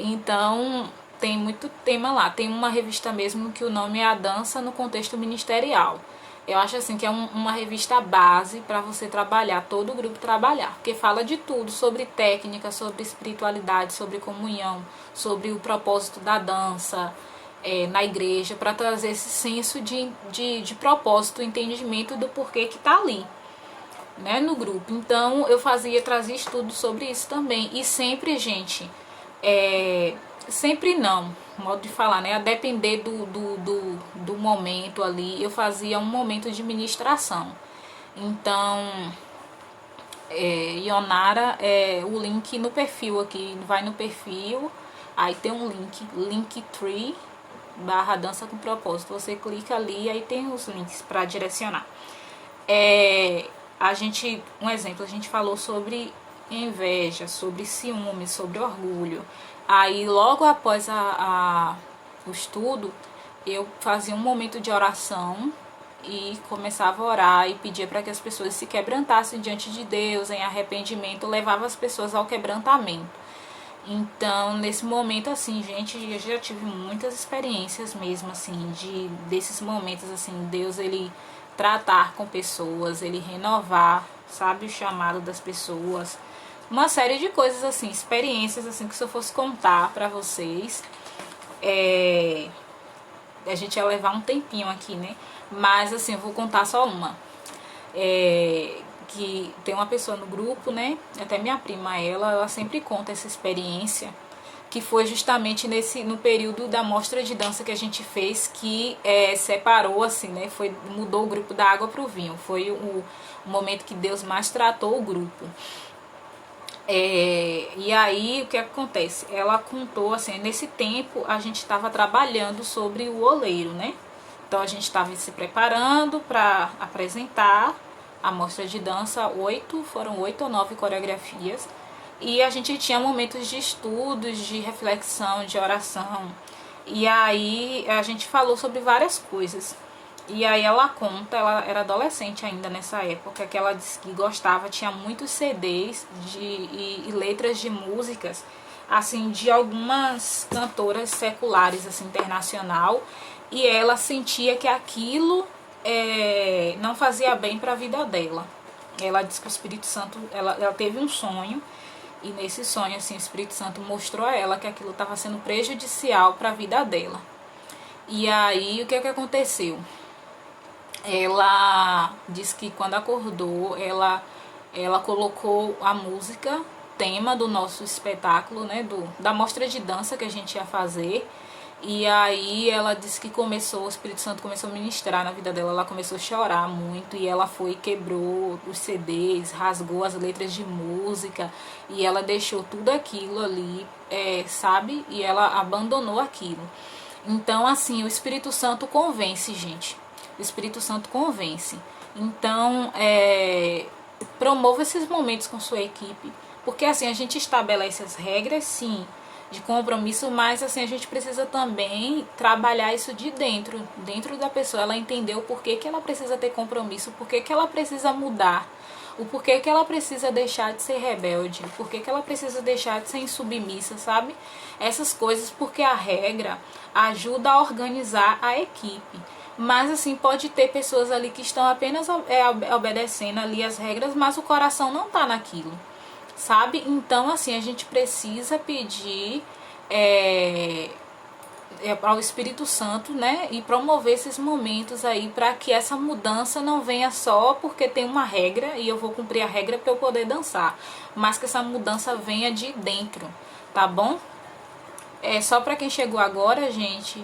Então tem muito tema lá. Tem uma revista mesmo que o nome é A Dança no Contexto Ministerial. Eu acho assim que é uma revista base para você trabalhar, todo o grupo trabalhar, porque fala de tudo, sobre técnica, sobre espiritualidade, sobre comunhão, sobre o propósito da dança na igreja, para trazer esse senso de propósito, entendimento do porquê que tá ali, né, no grupo. Então eu trazia estudos sobre isso também. E sempre, gente, sempre não, modo de falar, né? A depender do momento ali, eu fazia um momento de ministração. Então, Ionara, o link no perfil aqui, vai no perfil, aí tem um Linktree / dança com propósito. Você clica ali, aí tem os links para direcionar. Um exemplo, a gente falou sobre inveja, sobre ciúme, sobre orgulho. Aí logo após o estudo, eu fazia um momento de oração e começava a orar e pedia para que as pessoas se quebrantassem diante de Deus em arrependimento, levava as pessoas ao quebrantamento. Então, nesse momento, assim, gente, eu já tive muitas experiências mesmo, assim, desses momentos, assim, Deus, ele tratar com pessoas, ele renovar, sabe, o chamado das pessoas. Uma série de coisas, assim, experiências, assim, que se eu fosse contar pra vocês, a gente ia levar um tempinho aqui, né? Mas, assim, eu vou contar só uma. Que tem uma pessoa no grupo, né? Até minha prima, ela sempre conta essa experiência, que foi justamente no período da mostra de dança que a gente fez, que separou, assim, né? Mudou o grupo da água pro vinho. Foi o momento que Deus mais tratou o grupo. E aí o que acontece? Ela contou assim, nesse tempo a gente estava trabalhando sobre o oleiro, né? Então a gente estava se preparando para apresentar a mostra de dança, foram 8 ou 9 coreografias, e a gente tinha momentos de estudos, de reflexão, de oração, e aí a gente falou sobre várias coisas. E aí ela conta, ela era adolescente ainda nessa época, que ela disse que gostava, tinha muitos CDs e letras de músicas assim, de algumas cantoras seculares, assim, internacional, e ela sentia que aquilo não fazia bem para a vida dela. Ela disse que o Espírito Santo, ela teve um sonho, e nesse sonho, assim, o Espírito Santo mostrou a ela que aquilo estava sendo prejudicial para a vida dela. E aí, o que aconteceu? Ela disse que quando acordou, ela colocou a música, tema do nosso espetáculo, né, da mostra de dança que a gente ia fazer. E aí ela disse que o Espírito Santo começou a ministrar na vida dela, ela começou a chorar muito, e ela foi e quebrou os CDs, rasgou as letras de música, e ela deixou tudo aquilo ali, sabe? E ela abandonou aquilo. Então, assim, o Espírito Santo convence, gente. O Espírito Santo convence. Então, promova esses momentos com sua equipe, porque assim, a gente estabelece as regras, sim, de compromisso, mas assim, a gente precisa também trabalhar isso de dentro da pessoa, ela entender o porquê que ela precisa ter compromisso, o porquê que ela precisa mudar, o porquê que ela precisa deixar de ser rebelde, o porquê que ela precisa deixar de ser insubmissa, sabe? Essas coisas, porque a regra ajuda a organizar a equipe. Mas assim, pode ter pessoas ali que estão apenas obedecendo ali as regras, mas o coração não tá naquilo, sabe? Então assim, a gente precisa pedir ao Espírito Santo, né, e promover esses momentos aí para que essa mudança não venha só porque tem uma regra e eu vou cumprir a regra para eu poder dançar, mas que essa mudança venha de dentro, tá bom? Só para quem chegou agora, gente,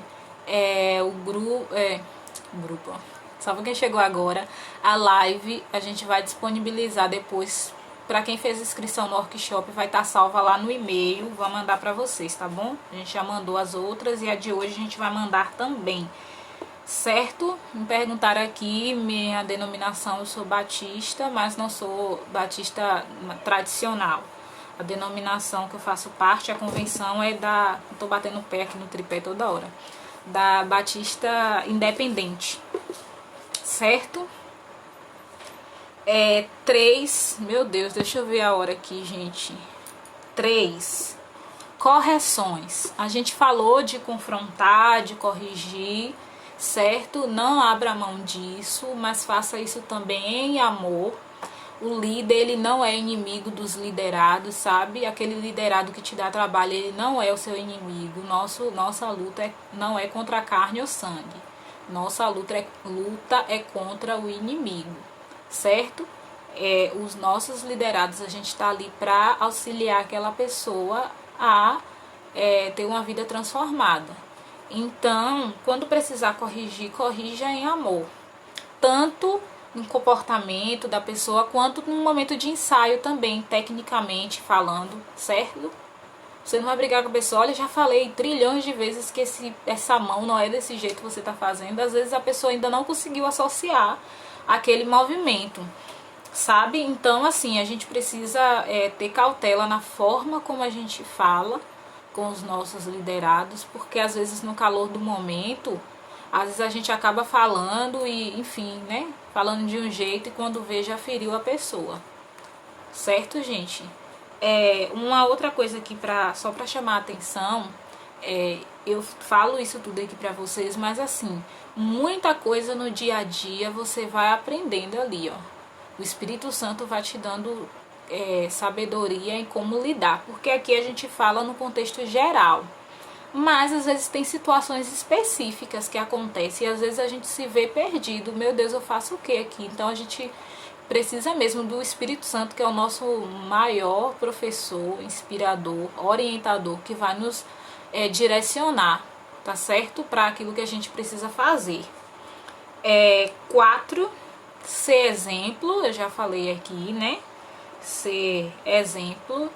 grupo. Só pra quem chegou agora, a live a gente vai disponibilizar depois. Pra quem fez inscrição no workshop, vai estar salva lá no e-mail. Vou mandar pra vocês, tá bom? A gente já mandou as outras e a de hoje a gente vai mandar também, certo? Me perguntaram aqui, minha denominação, eu sou batista, mas não sou batista tradicional. A denominação que eu faço parte, a convenção é da... Tô batendo o pé aqui no tripé toda hora. Da Batista Independente, certo? 3, meu Deus, deixa eu ver a hora aqui, gente. 3, correções. A gente falou de confrontar, de corrigir, certo? Não abra mão disso, mas faça isso também em amor. O líder, ele não é inimigo dos liderados, sabe? Aquele liderado que te dá trabalho, ele não é o seu inimigo. Nossa luta não é contra a carne ou sangue. Nossa luta é contra o inimigo, certo? Os nossos liderados, a gente está ali para auxiliar aquela pessoa a ter uma vida transformada. Então, quando precisar corrigir, corrija em amor. Tanto no comportamento da pessoa, quanto no momento de ensaio também, tecnicamente falando, certo? Você não vai brigar com a pessoa, olha, já falei trilhões de vezes que essa mão não é desse jeito que você está fazendo. Às vezes a pessoa ainda não conseguiu associar aquele movimento, sabe? Então, assim, a gente precisa ter cautela na forma como a gente fala com os nossos liderados, porque às vezes no calor do momento, às vezes a gente acaba falando e, enfim, né? Falando de um jeito e quando vê já feriu a pessoa. Certo, gente? Uma outra coisa aqui, só pra chamar a atenção, eu falo isso tudo aqui pra vocês, mas assim, muita coisa no dia a dia você vai aprendendo ali, ó. O Espírito Santo vai te dando sabedoria em como lidar, porque aqui a gente fala no contexto geral. Mas às vezes tem situações específicas que acontecem e às vezes a gente se vê perdido. Meu Deus, eu faço o que aqui? Então a gente precisa mesmo do Espírito Santo, que é o nosso maior professor, inspirador, orientador, que vai nos direcionar, tá certo? Para aquilo que a gente precisa fazer. 4, ser exemplo, eu já falei aqui, né? Ser exemplo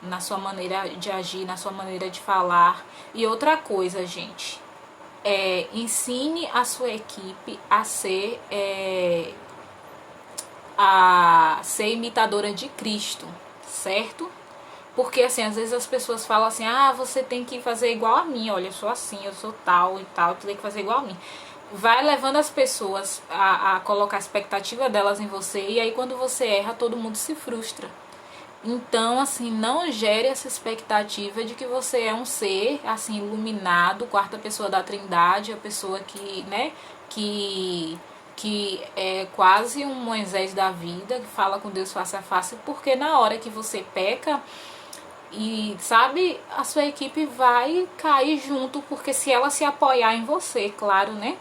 na sua maneira de agir, na sua maneira de falar. E outra coisa, gente, ensine a sua equipe a ser imitadora de Cristo, certo? Porque assim, às vezes as pessoas falam assim, você tem que fazer igual a mim, olha, eu sou assim, eu sou tal e tal, tu tem que fazer igual a mim. Vai levando as pessoas a colocar a expectativa delas em você, e aí quando você erra, todo mundo se frustra. Então, assim, não gere essa expectativa de que você é um ser, assim, iluminado, quarta pessoa da Trindade, a pessoa que, né, que é quase um Moisés da vida, que fala com Deus face a face, porque na hora que você peca, e sabe, a sua equipe vai cair junto, porque se ela se apoiar em você, claro, né?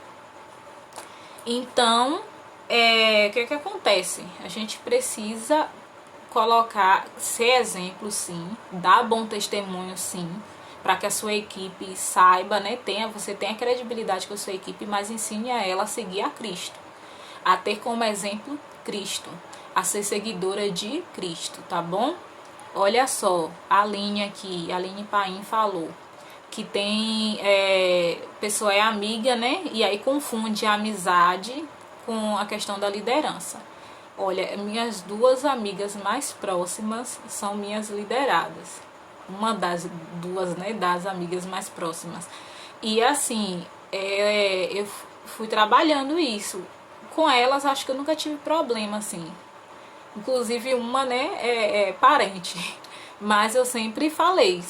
Então, o que acontece? A gente precisa colocar, ser exemplo, sim, dar bom testemunho, sim, para que a sua equipe saiba, né, você tenha credibilidade com a sua equipe, mas ensine a ela a seguir a Cristo, a ter como exemplo Cristo, a ser seguidora de Cristo, tá bom? Olha só, a Aline aqui, a Aline Paim falou que tem, pessoa é amiga, né, e aí confunde a amizade com a questão da liderança. Olha, minhas duas amigas mais próximas são minhas lideradas. Uma das duas, né, das amigas mais próximas. E assim, eu fui trabalhando isso. Com elas, acho que eu nunca tive problema, assim. Inclusive uma, né, é parente. Mas eu sempre falei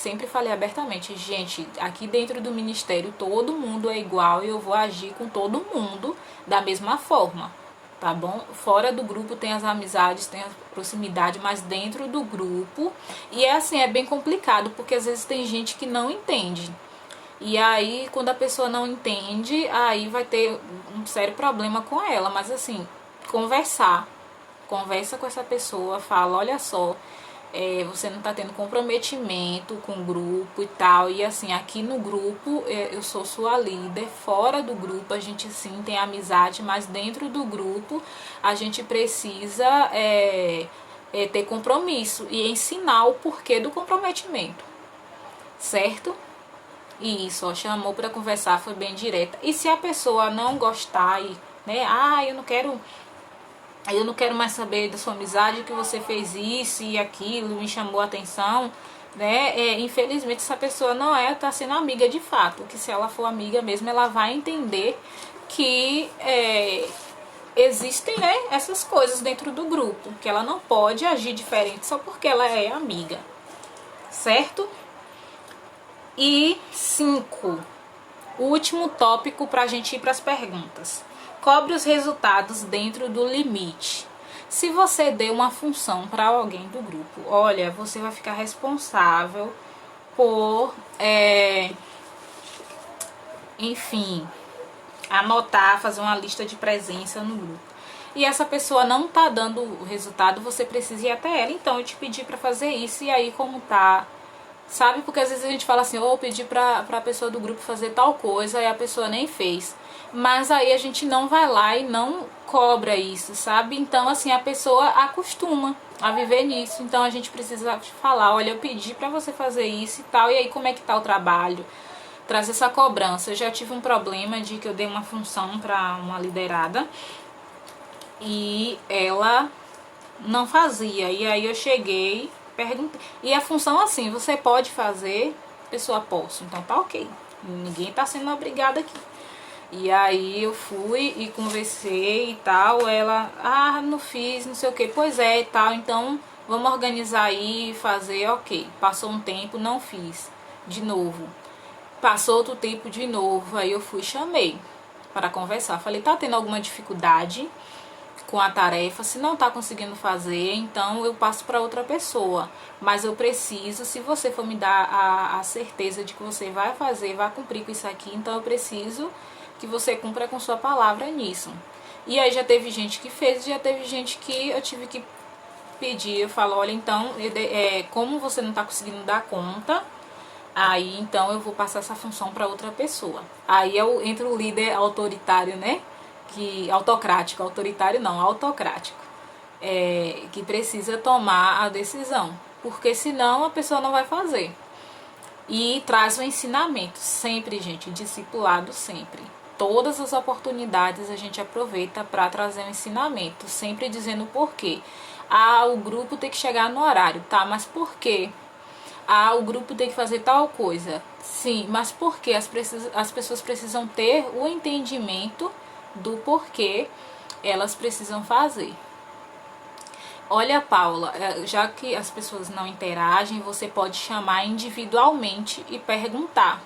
abertamente, gente, aqui dentro do ministério todo mundo é igual e eu vou agir com todo mundo da mesma forma, tá bom? Fora do grupo tem as amizades, tem a proximidade, mas dentro do grupo, e é assim, é bem complicado, porque às vezes tem gente que não entende. E aí, quando a pessoa não entende, aí vai ter um sério problema com ela, mas assim, conversa com essa pessoa, fala, olha só, você não está tendo comprometimento com o grupo e tal, e assim, aqui no grupo eu sou sua líder, fora do grupo a gente sim tem amizade, mas dentro do grupo a gente precisa ter compromisso e ensinar o porquê do comprometimento, certo? E isso, ó, chamou para conversar, foi bem direta. E se a pessoa não gostar e, né, eu não quero mais saber da sua amizade, que você fez isso e aquilo, me chamou a atenção, né? Infelizmente essa pessoa não tá sendo amiga de fato, que se ela for amiga mesmo, ela vai entender que existem, né, essas coisas dentro do grupo, que ela não pode agir diferente só porque ela é amiga, certo? E 5, o último tópico para a gente ir para as perguntas. Cobre os resultados dentro do limite. Se você deu uma função para alguém do grupo, olha, você vai ficar responsável por, enfim, anotar, fazer uma lista de presença no grupo. E essa pessoa não tá dando o resultado, você precisa ir até ela. Então, eu te pedi para fazer isso, e aí como tá? Sabe? Porque às vezes a gente fala assim, eu pedi pra pessoa do grupo fazer tal coisa e a pessoa nem fez. Mas aí a gente não vai lá e não cobra isso, sabe? Então, assim, a pessoa acostuma a viver nisso. Então a gente precisa falar, olha, eu pedi pra você fazer isso e tal, e aí como é que tá o trabalho? Trazer essa cobrança. Eu já tive um problema de que eu dei uma função pra uma liderada e ela não fazia. E aí eu cheguei, perguntei. E a função assim, você pode fazer, pessoa posso. Então tá ok. Ninguém tá sendo obrigado aqui. E aí eu fui e conversei e tal. Ela, não fiz, não sei o que. Pois é e tal. Então vamos organizar aí e fazer, ok. Passou um tempo, não fiz. De novo. Passou outro tempo de novo. Aí eu fui e chamei para conversar. Falei, tá tendo alguma dificuldade com a tarefa? Se não tá conseguindo fazer, então eu passo para outra pessoa. Mas eu preciso, se você for me dar a certeza de que você vai fazer, vai cumprir com isso aqui, então eu preciso que você cumpra com sua palavra nisso. E aí já teve gente que fez, já teve gente que eu tive que pedir. Eu falo, olha, então, como você não tá conseguindo dar conta, aí então eu vou passar essa função para outra pessoa. Aí entra o líder autoritário, né? Autocrático, autoritário não, autocrático, que precisa tomar a decisão, porque senão a pessoa não vai fazer. E traz o ensinamento, sempre, gente, discipulado sempre. Todas as oportunidades a gente aproveita para trazer um ensinamento, sempre dizendo o porquê. O grupo tem que chegar no horário, tá? Mas por quê? O grupo tem que fazer tal coisa. Sim, mas por quê? As pessoas precisam ter o entendimento do porquê elas precisam fazer. Olha, Paula, já que as pessoas não interagem, você pode chamar individualmente e perguntar.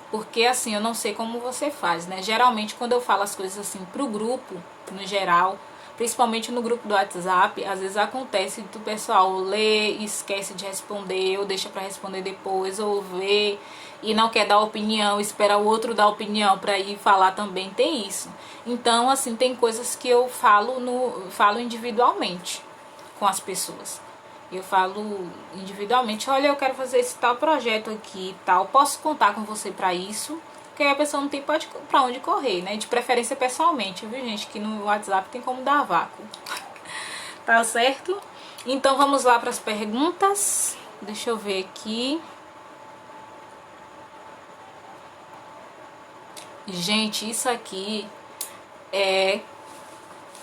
Porque assim, eu não sei como você faz, né? Geralmente quando eu falo as coisas assim pro grupo, no geral, principalmente no grupo do WhatsApp, às vezes acontece do pessoal ler e esquece de responder, ou deixa para responder depois, ou vê e não quer dar opinião, espera o outro dar opinião para ir falar também, tem isso. Então, assim, tem coisas que eu falo individualmente com as pessoas. Eu falo individualmente, olha, eu quero fazer esse tal projeto aqui e tal, posso contar com você para isso? Porque aí a pessoa não tem pra onde correr, né? De preferência pessoalmente, viu, gente? Que no WhatsApp tem como dar vácuo. Tá certo? Então vamos lá para as perguntas. Deixa eu ver aqui. Gente, isso aqui é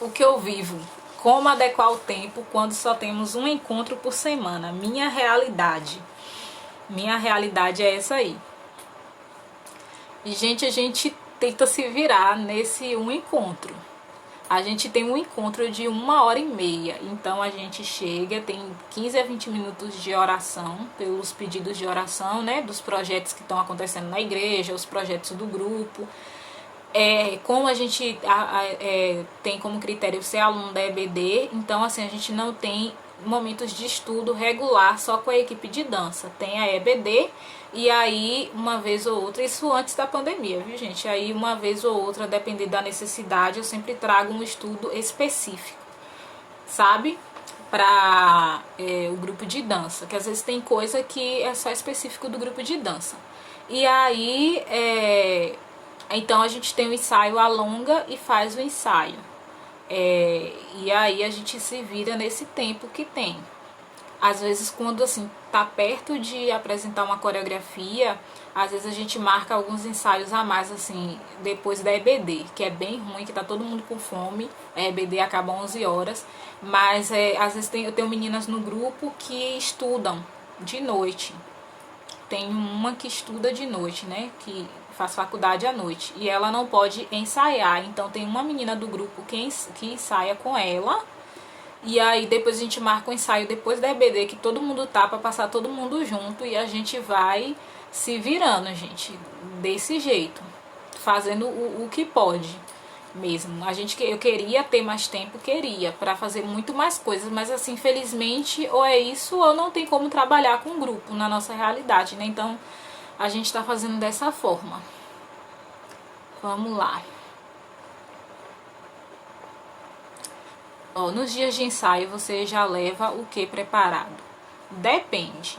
o que eu vivo. Como adequar o tempo quando só temos um encontro por semana? Minha realidade. Minha realidade é essa aí. E, gente, a gente tenta se virar nesse um encontro. A gente tem um encontro de 1h30. Então a gente chega, tem 15 a 20 minutos de oração, pelos pedidos de oração, né? Dos projetos que estão acontecendo na igreja, os projetos do grupo. Como a gente tem como critério ser aluno da EBD, então assim, a gente não tem momentos de estudo regular só com a equipe de dança. Tem a EBD e aí uma vez ou outra, isso antes da pandemia, viu, gente? Aí uma vez ou outra, dependendo da necessidade, eu sempre trago um estudo específico, sabe? Para o grupo de dança, que às vezes tem coisa que é só específico do grupo de dança. E aí então a gente tem o ensaio, alonga e faz o ensaio. E aí a gente se vira nesse tempo que tem. Às vezes quando assim tá perto de apresentar uma coreografia, às vezes a gente marca alguns ensaios a mais assim, depois da EBD, que é bem ruim, que tá todo mundo com fome. A EBD acaba 11 horas, mas às vezes eu tenho meninas no grupo que estudam de noite. Tem uma que estuda de noite, né, que faz faculdade à noite, e ela não pode ensaiar, então tem uma menina do grupo que ensaia com ela, e aí depois a gente marca o ensaio depois da EBD, que todo mundo tá, pra passar todo mundo junto, e a gente vai se virando, gente, desse jeito, fazendo o que pode mesmo. Eu queria ter mais tempo, para fazer muito mais coisas, mas assim, infelizmente, ou é isso ou não tem como trabalhar com um grupo na nossa realidade, né? Então a gente tá fazendo dessa forma. Vamos lá. Nos dias de ensaio você já leva o que preparado? Depende.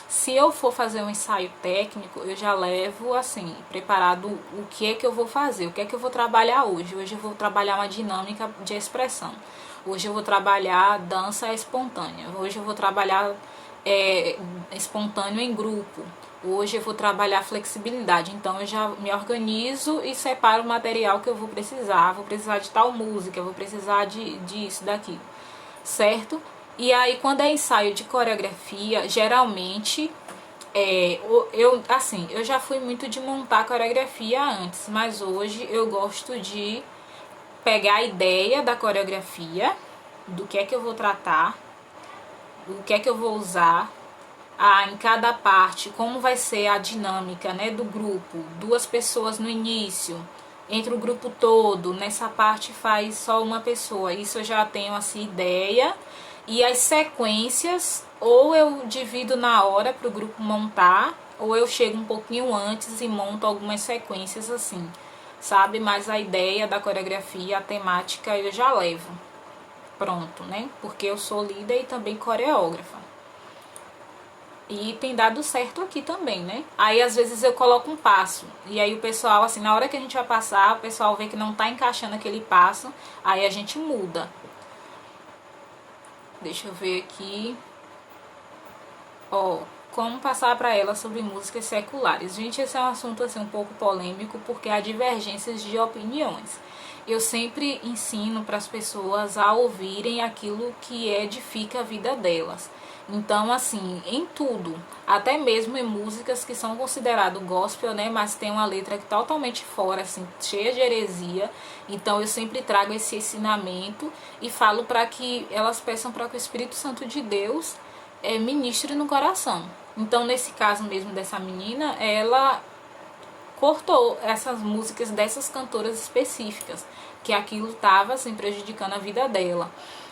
Se eu for fazer um ensaio técnico, eu já levo assim, preparado o que é que eu vou fazer, o que é que eu vou trabalhar hoje. Hoje eu vou trabalhar uma dinâmica de expressão. Hoje eu vou trabalhar dança espontânea. Hoje eu vou trabalhar espontâneo em grupo. Hoje eu vou trabalhar flexibilidade. Então eu já me organizo e separo o material que eu vou precisar. Vou precisar de tal música, vou precisar disso, daquilo, certo? E aí quando é ensaio de coreografia, geralmente eu já fui muito de montar coreografia antes, mas hoje eu gosto de pegar a ideia da coreografia, do que é que eu vou tratar, o que é que eu vou usar, em cada parte, como vai ser a dinâmica, né, do grupo, 2 pessoas no início, entre o grupo todo, nessa parte faz só uma pessoa. Isso eu já tenho assim ideia. E as sequências, ou eu divido na hora para o grupo montar, ou eu chego um pouquinho antes e monto algumas sequências assim, sabe? Mas a ideia da coreografia, a temática eu já levo pronto, né? Porque eu sou líder e também coreógrafa. E tem dado certo aqui também, né? Aí às vezes eu coloco um passo. E aí o pessoal, assim, na hora que a gente vai passar, o pessoal vê que não tá encaixando aquele passo, aí a gente muda. Deixa eu ver aqui. como passar para ela sobre músicas seculares. Gente, esse é um assunto assim um pouco polêmico, porque há divergências de opiniões. Eu sempre ensino para as pessoas a ouvirem aquilo que edifica a vida delas. Então, assim, em tudo, até mesmo em músicas que são consideradas gospel, né, mas tem uma letra totalmente fora, assim, cheia de heresia. Então, eu sempre trago esse ensinamento e falo para que elas peçam para que o Espírito Santo de Deus ministre no coração. Então, nesse caso mesmo dessa menina, ela cortou essas músicas dessas cantoras específicas, que aquilo estava assim, prejudicando a vida dela,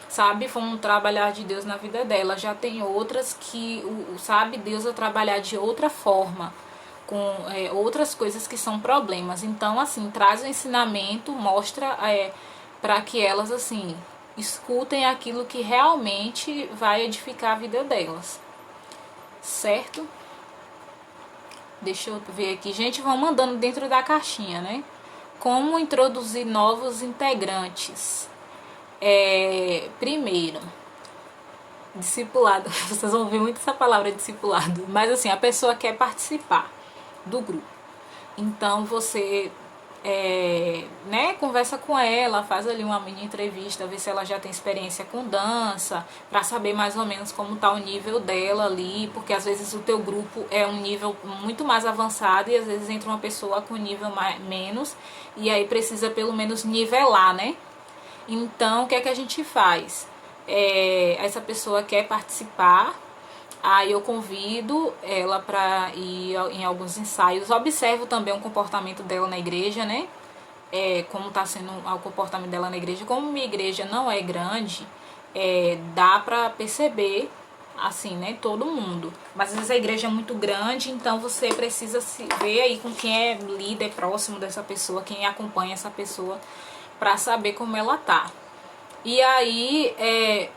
sabe? Foi um trabalhar de Deus na vida dela. Já tem outras que, sabe, Deus vai trabalhar de outra forma, com outras coisas que são problemas. Então, assim, traz o ensinamento, mostra para que elas, assim, escutem aquilo que realmente vai edificar a vida delas, certo? Deixa eu ver aqui. Gente, vão mandando dentro da caixinha, né? Como introduzir novos integrantes? Primeiro, discipulado. Vocês vão ouvir muito essa palavra discipulado. Mas assim, a pessoa quer participar do grupo. Então você né, conversa com ela, faz ali uma mini entrevista, vê se ela já tem experiência com dança, para saber mais ou menos como tá o nível dela ali, porque às vezes o teu grupo é um nível muito mais avançado e às vezes entra uma pessoa com nível menos, e aí precisa pelo menos nivelar, né? Então, o que é que a gente faz? Essa pessoa quer participar, aí eu convido ela para ir em alguns ensaios. Observo também o comportamento dela na igreja, né? Como está sendo o comportamento dela na igreja. Como minha igreja não é grande, dá para perceber, assim, né? Todo mundo. Mas às vezes a igreja é muito grande, então você precisa se ver aí com quem é líder próximo dessa pessoa, quem acompanha essa pessoa, para saber como ela tá. E aí,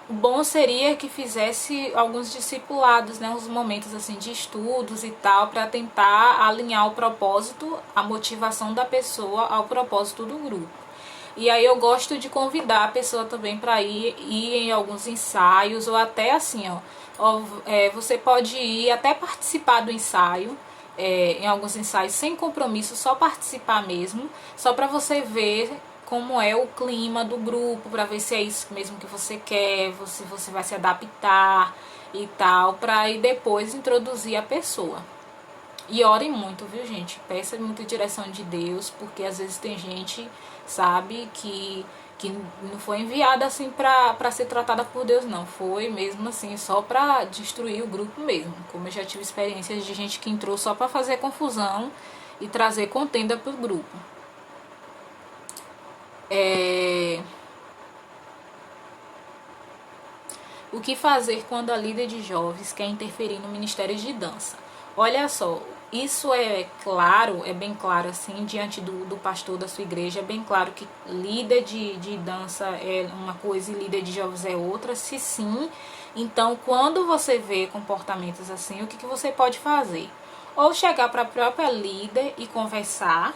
bom seria que fizesse alguns discipulados, né, uns momentos assim de estudos e tal, para tentar alinhar o propósito, a motivação da pessoa ao propósito do grupo. E aí eu gosto de convidar a pessoa também para ir em alguns ensaios, ou até assim, você pode ir até participar do ensaio, em alguns ensaios sem compromisso, só participar mesmo, só para você ver como é o clima do grupo, para ver se é isso mesmo que você quer, se você vai se adaptar e tal, para aí depois introduzir a pessoa. E orem muito, viu, gente? Peça muito direção de Deus, porque às vezes tem gente, sabe, que não foi enviada assim para ser tratada por Deus, não. Foi mesmo assim, só para destruir o grupo mesmo. Como eu já tive experiências de gente que entrou só para fazer confusão e trazer contenda pro grupo. O que fazer quando a líder de jovens quer interferir no ministério de dança? Olha só, isso é claro, é bem claro assim, diante do pastor da sua igreja, é bem claro que líder de dança é uma coisa e líder de jovens é outra. Se sim, então quando você vê comportamentos assim, o que você pode fazer? Ou chegar para a própria líder e conversar,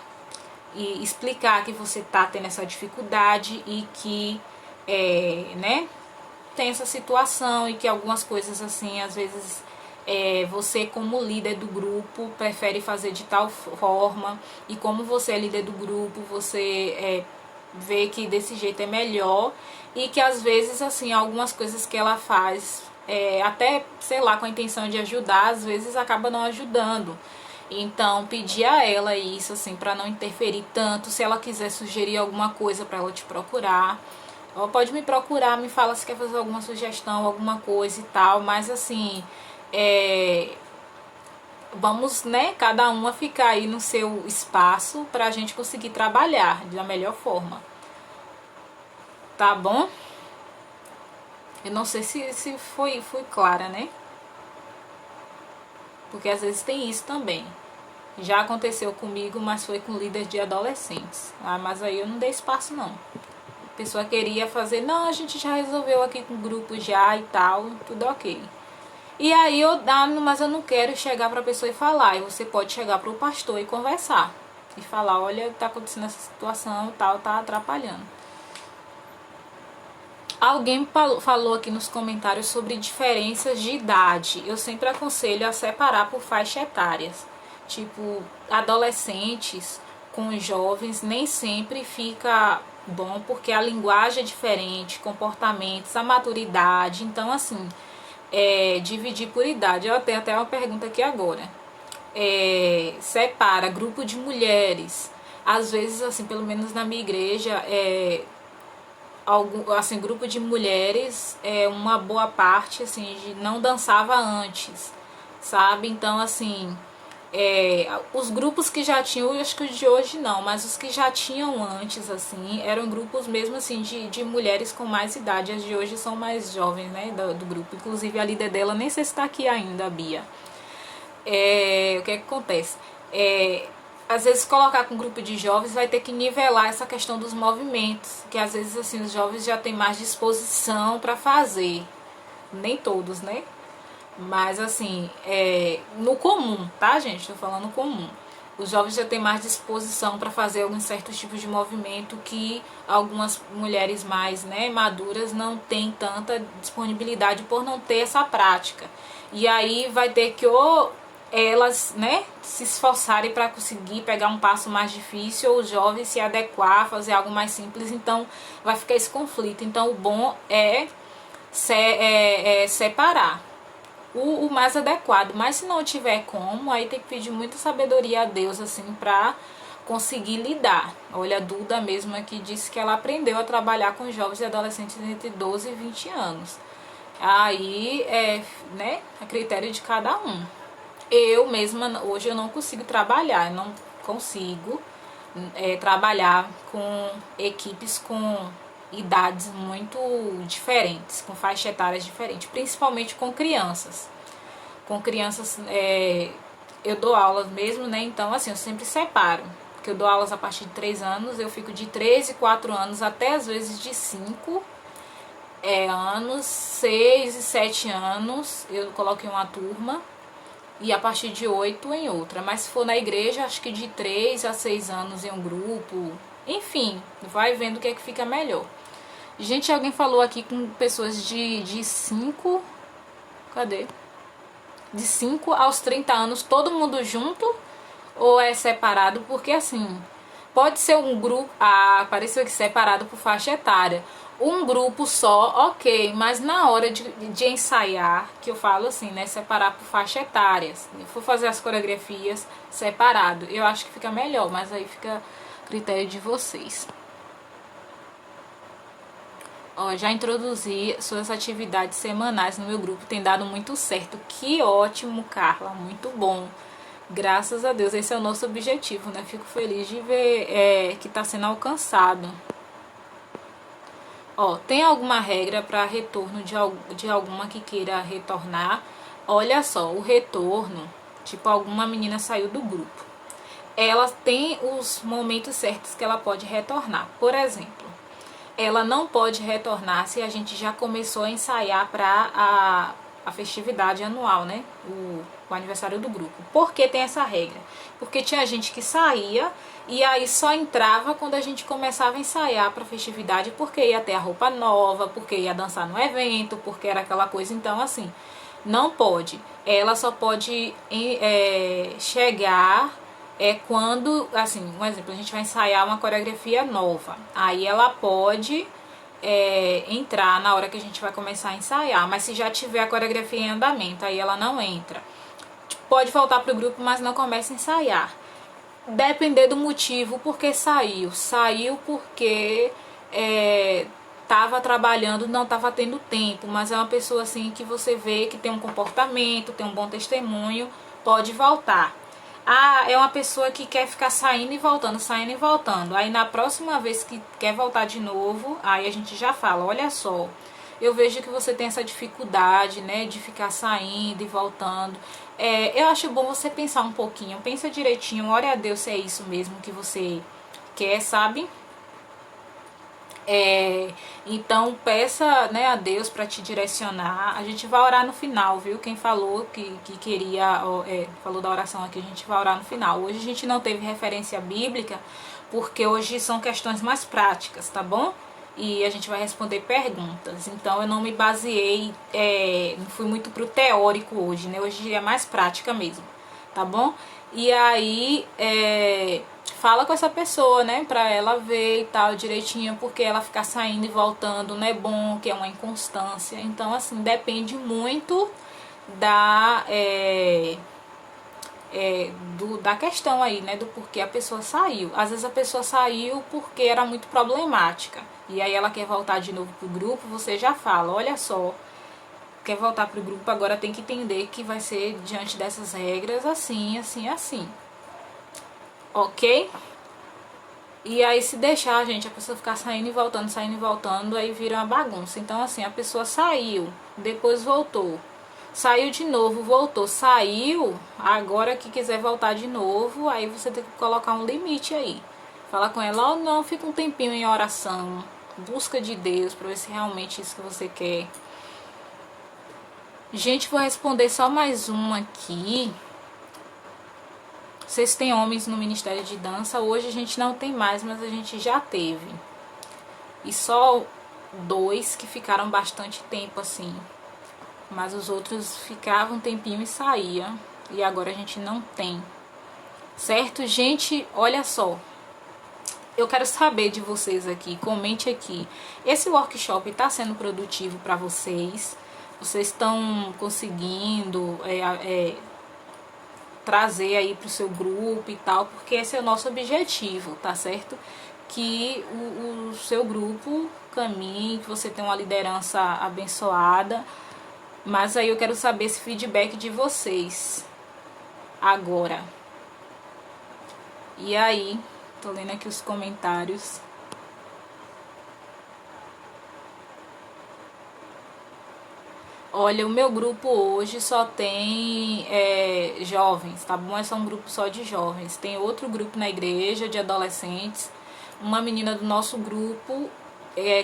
e explicar que você tá tendo essa dificuldade e que né, tem essa situação e que algumas coisas assim, às vezes você como líder do grupo prefere fazer de tal forma, e como você é líder do grupo, você vê que desse jeito é melhor, e que às vezes assim, algumas coisas que ela faz, até, sei lá, com a intenção de ajudar, às vezes acaba não ajudando. Então, pedir a ela isso, assim, para não interferir tanto. Se ela quiser sugerir alguma coisa para ela te procurar, ela pode me procurar, me fala se quer fazer alguma sugestão, alguma coisa e tal. Mas, assim, vamos, né, cada uma ficar aí no seu espaço pra gente conseguir trabalhar da melhor forma. Tá bom? Eu não sei se fui clara, né? Porque às vezes tem isso também. Já aconteceu comigo, mas foi com líder de adolescentes. Mas aí eu não dei espaço não. A pessoa queria fazer, não, a gente já resolveu aqui com o grupo já e tal, tudo ok. E aí mas eu não quero chegar para a pessoa e falar. E você pode chegar para o pastor e conversar. E falar, olha, tá acontecendo essa situação, tal, tá atrapalhando. Alguém falou aqui nos comentários sobre diferenças de idade. Eu sempre aconselho a separar por faixa etárias. Tipo, adolescentes com jovens nem sempre fica bom, porque a linguagem é diferente, comportamentos, a maturidade. Então, assim, dividir por idade. Eu tenho até uma pergunta aqui agora. Separa grupo de mulheres. Às vezes, assim, pelo menos na minha igreja, assim, grupo de mulheres, uma boa parte, assim, não dançava antes, sabe? Então, assim, os grupos que já tinham, eu acho que os de hoje não, mas os que já tinham antes, assim, eram grupos mesmo, assim, de mulheres com mais idade. As de hoje são mais jovens, né, do grupo. Inclusive, a líder dela, nem sei se está aqui ainda, a Bia. O que é que acontece? Às vezes colocar com um grupo de jovens vai ter que nivelar essa questão dos movimentos, que às vezes assim os jovens já têm mais disposição para fazer, nem todos, né? Mas assim, no comum, tá, gente? Estou falando comum. Os jovens já têm mais disposição para fazer alguns certos tipos de movimento que algumas mulheres mais, né, maduras não têm tanta disponibilidade por não ter essa prática. E aí vai ter que elas, né, se esforçarem para conseguir pegar um passo mais difícil, ou os jovens se adequar, fazer algo mais simples. Então vai ficar esse conflito. Então o bom é separar o mais adequado. Mas se não tiver como, aí tem que pedir muita sabedoria a Deus, assim, para conseguir lidar. Olha, a Duda mesmo aqui disse que ela aprendeu a trabalhar com jovens e adolescentes entre 12 e 20 anos. Aí né, a critério de cada um. Eu mesma, hoje eu não consigo trabalhar, eu não consigo trabalhar com equipes com idades muito diferentes, com faixa etárias diferentes, principalmente com crianças. Com crianças, eu dou aulas mesmo, né? Então, assim, eu sempre separo. Porque eu dou aulas a partir de 3 anos, eu fico de 3 e 4 anos até às vezes de 5 anos, 6 e 7 anos, eu coloco em uma turma. E a partir de 8 em outra. Mas se for na igreja, acho que de 3 a 6 anos em um grupo. Enfim, vai vendo o que é que fica melhor. Gente, alguém falou aqui com pessoas de 5... Cadê? De 5 aos 30 anos, todo mundo junto? Ou é separado? Porque assim, pode ser um grupo... apareceu aqui separado por faixa etária. Um grupo só, ok, mas na hora de ensaiar, que eu falo assim, né, separar por faixa etária, se for fazer as coreografias separado, eu acho que fica melhor, mas aí fica a critério de vocês. Ó, já introduzi suas atividades semanais no meu grupo, tem dado muito certo. Que ótimo, Carla, muito bom. Graças a Deus, esse é o nosso objetivo, né? Fico feliz de ver que está sendo alcançado. Ó, tem alguma regra para retorno de alguma que queira retornar? Olha só, o retorno, tipo, alguma menina saiu do grupo. Ela tem os momentos certos que ela pode retornar. Por exemplo, ela não pode retornar se a gente já começou a ensaiar para a festividade anual, né? O aniversário do grupo. Por que tem essa regra? Porque tinha gente que saía e aí só entrava quando a gente começava a ensaiar para a festividade, porque ia ter a roupa nova, porque ia dançar no evento, porque era aquela coisa. Então, assim, não pode. Ela só pode chegar quando, assim, um exemplo, a gente vai ensaiar uma coreografia nova. Aí ela pode entrar na hora que a gente vai começar a ensaiar, mas se já tiver a coreografia em andamento, aí ela não entra. Pode voltar pro grupo, mas não começa a ensaiar. Depender do motivo porque saiu. Saiu porque estava trabalhando, não estava tendo tempo, mas é uma pessoa assim que você vê que tem um comportamento, tem um bom testemunho, pode voltar. É uma pessoa que quer ficar saindo e voltando, saindo e voltando. Aí na próxima vez que quer voltar de novo, aí a gente já fala, olha só, eu vejo que você tem essa dificuldade, né, de ficar saindo e voltando. Eu acho bom você pensar um pouquinho, pensa direitinho, ore a Deus se é isso mesmo que você quer, sabe? Então peça, né, a Deus para te direcionar. A gente vai orar no final, viu? Quem falou que queria, falou da oração aqui, a gente vai orar no final. Hoje a gente não teve referência bíblica, porque hoje são questões mais práticas, tá bom? e a gente vai responder perguntas. Então eu não me baseei, não fui muito pro teórico hoje, né? Hoje é mais prática mesmo, tá bom? E aí fala com essa pessoa, né? Pra ela ver e tal direitinho, porque ela ficar saindo e voltando não é bom, que é uma inconstância. Então assim, depende muito da da questão aí, né, do porquê a pessoa saiu. Às vezes a pessoa saiu porque era muito problemática, e aí ela quer voltar de novo pro grupo, você já fala, olha só, quer voltar pro grupo, agora tem que entender que vai ser diante dessas regras assim, assim, assim. Ok? E aí se deixar, gente, a pessoa ficar saindo e voltando, aí vira uma bagunça. Então assim, a pessoa saiu, depois voltou, saiu de novo, voltou, saiu, agora que quiser voltar de novo, aí você tem que colocar um limite aí. Fala com ela, não, fica um tempinho em oração, busca de Deus pra ver se realmente é isso que você quer. Gente, vou responder só mais uma aqui. Vocês têm homens no Ministério de Dança? Hoje a gente não tem mais, mas a gente já teve. E só 2 que ficaram bastante tempo assim. Mas os outros ficavam um tempinho e saía. E agora a gente não tem. Certo? Gente, olha só. Eu quero saber de vocês aqui. Comente aqui. Esse workshop está sendo produtivo para vocês? Vocês estão conseguindo trazer aí para o seu grupo e tal? Porque esse é o nosso objetivo, tá certo? Que o seu grupo caminhe, que você tenha uma liderança abençoada. Mas aí eu quero saber esse feedback de vocês agora. E aí, tô lendo aqui os comentários. Olha, o meu grupo hoje só tem jovens, tá bom? É só um grupo só de jovens. Tem outro grupo na igreja de adolescentes. Uma menina do nosso grupo,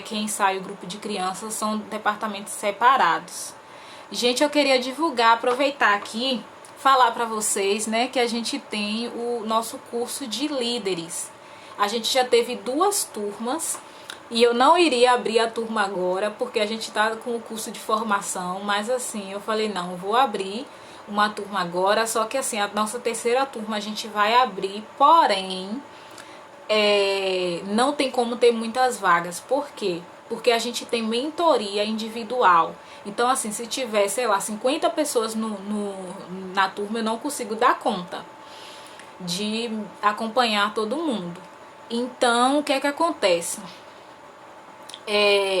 quem sai o grupo de crianças, são departamentos separados. Gente, eu queria divulgar, aproveitar aqui, falar para vocês, né, que a gente tem o nosso curso de líderes. A gente já teve 2 turmas e eu não iria abrir a turma agora porque a gente tá com o curso de formação, mas assim, eu falei, não, eu vou abrir uma turma agora, só que assim, a nossa terceira turma a gente vai abrir, porém, não tem como ter muitas vagas. Por quê? Porque a gente tem mentoria individual. Então, assim, se tiver, sei lá, 50 pessoas na turma, eu não consigo dar conta de acompanhar todo mundo. Então, o que é que acontece?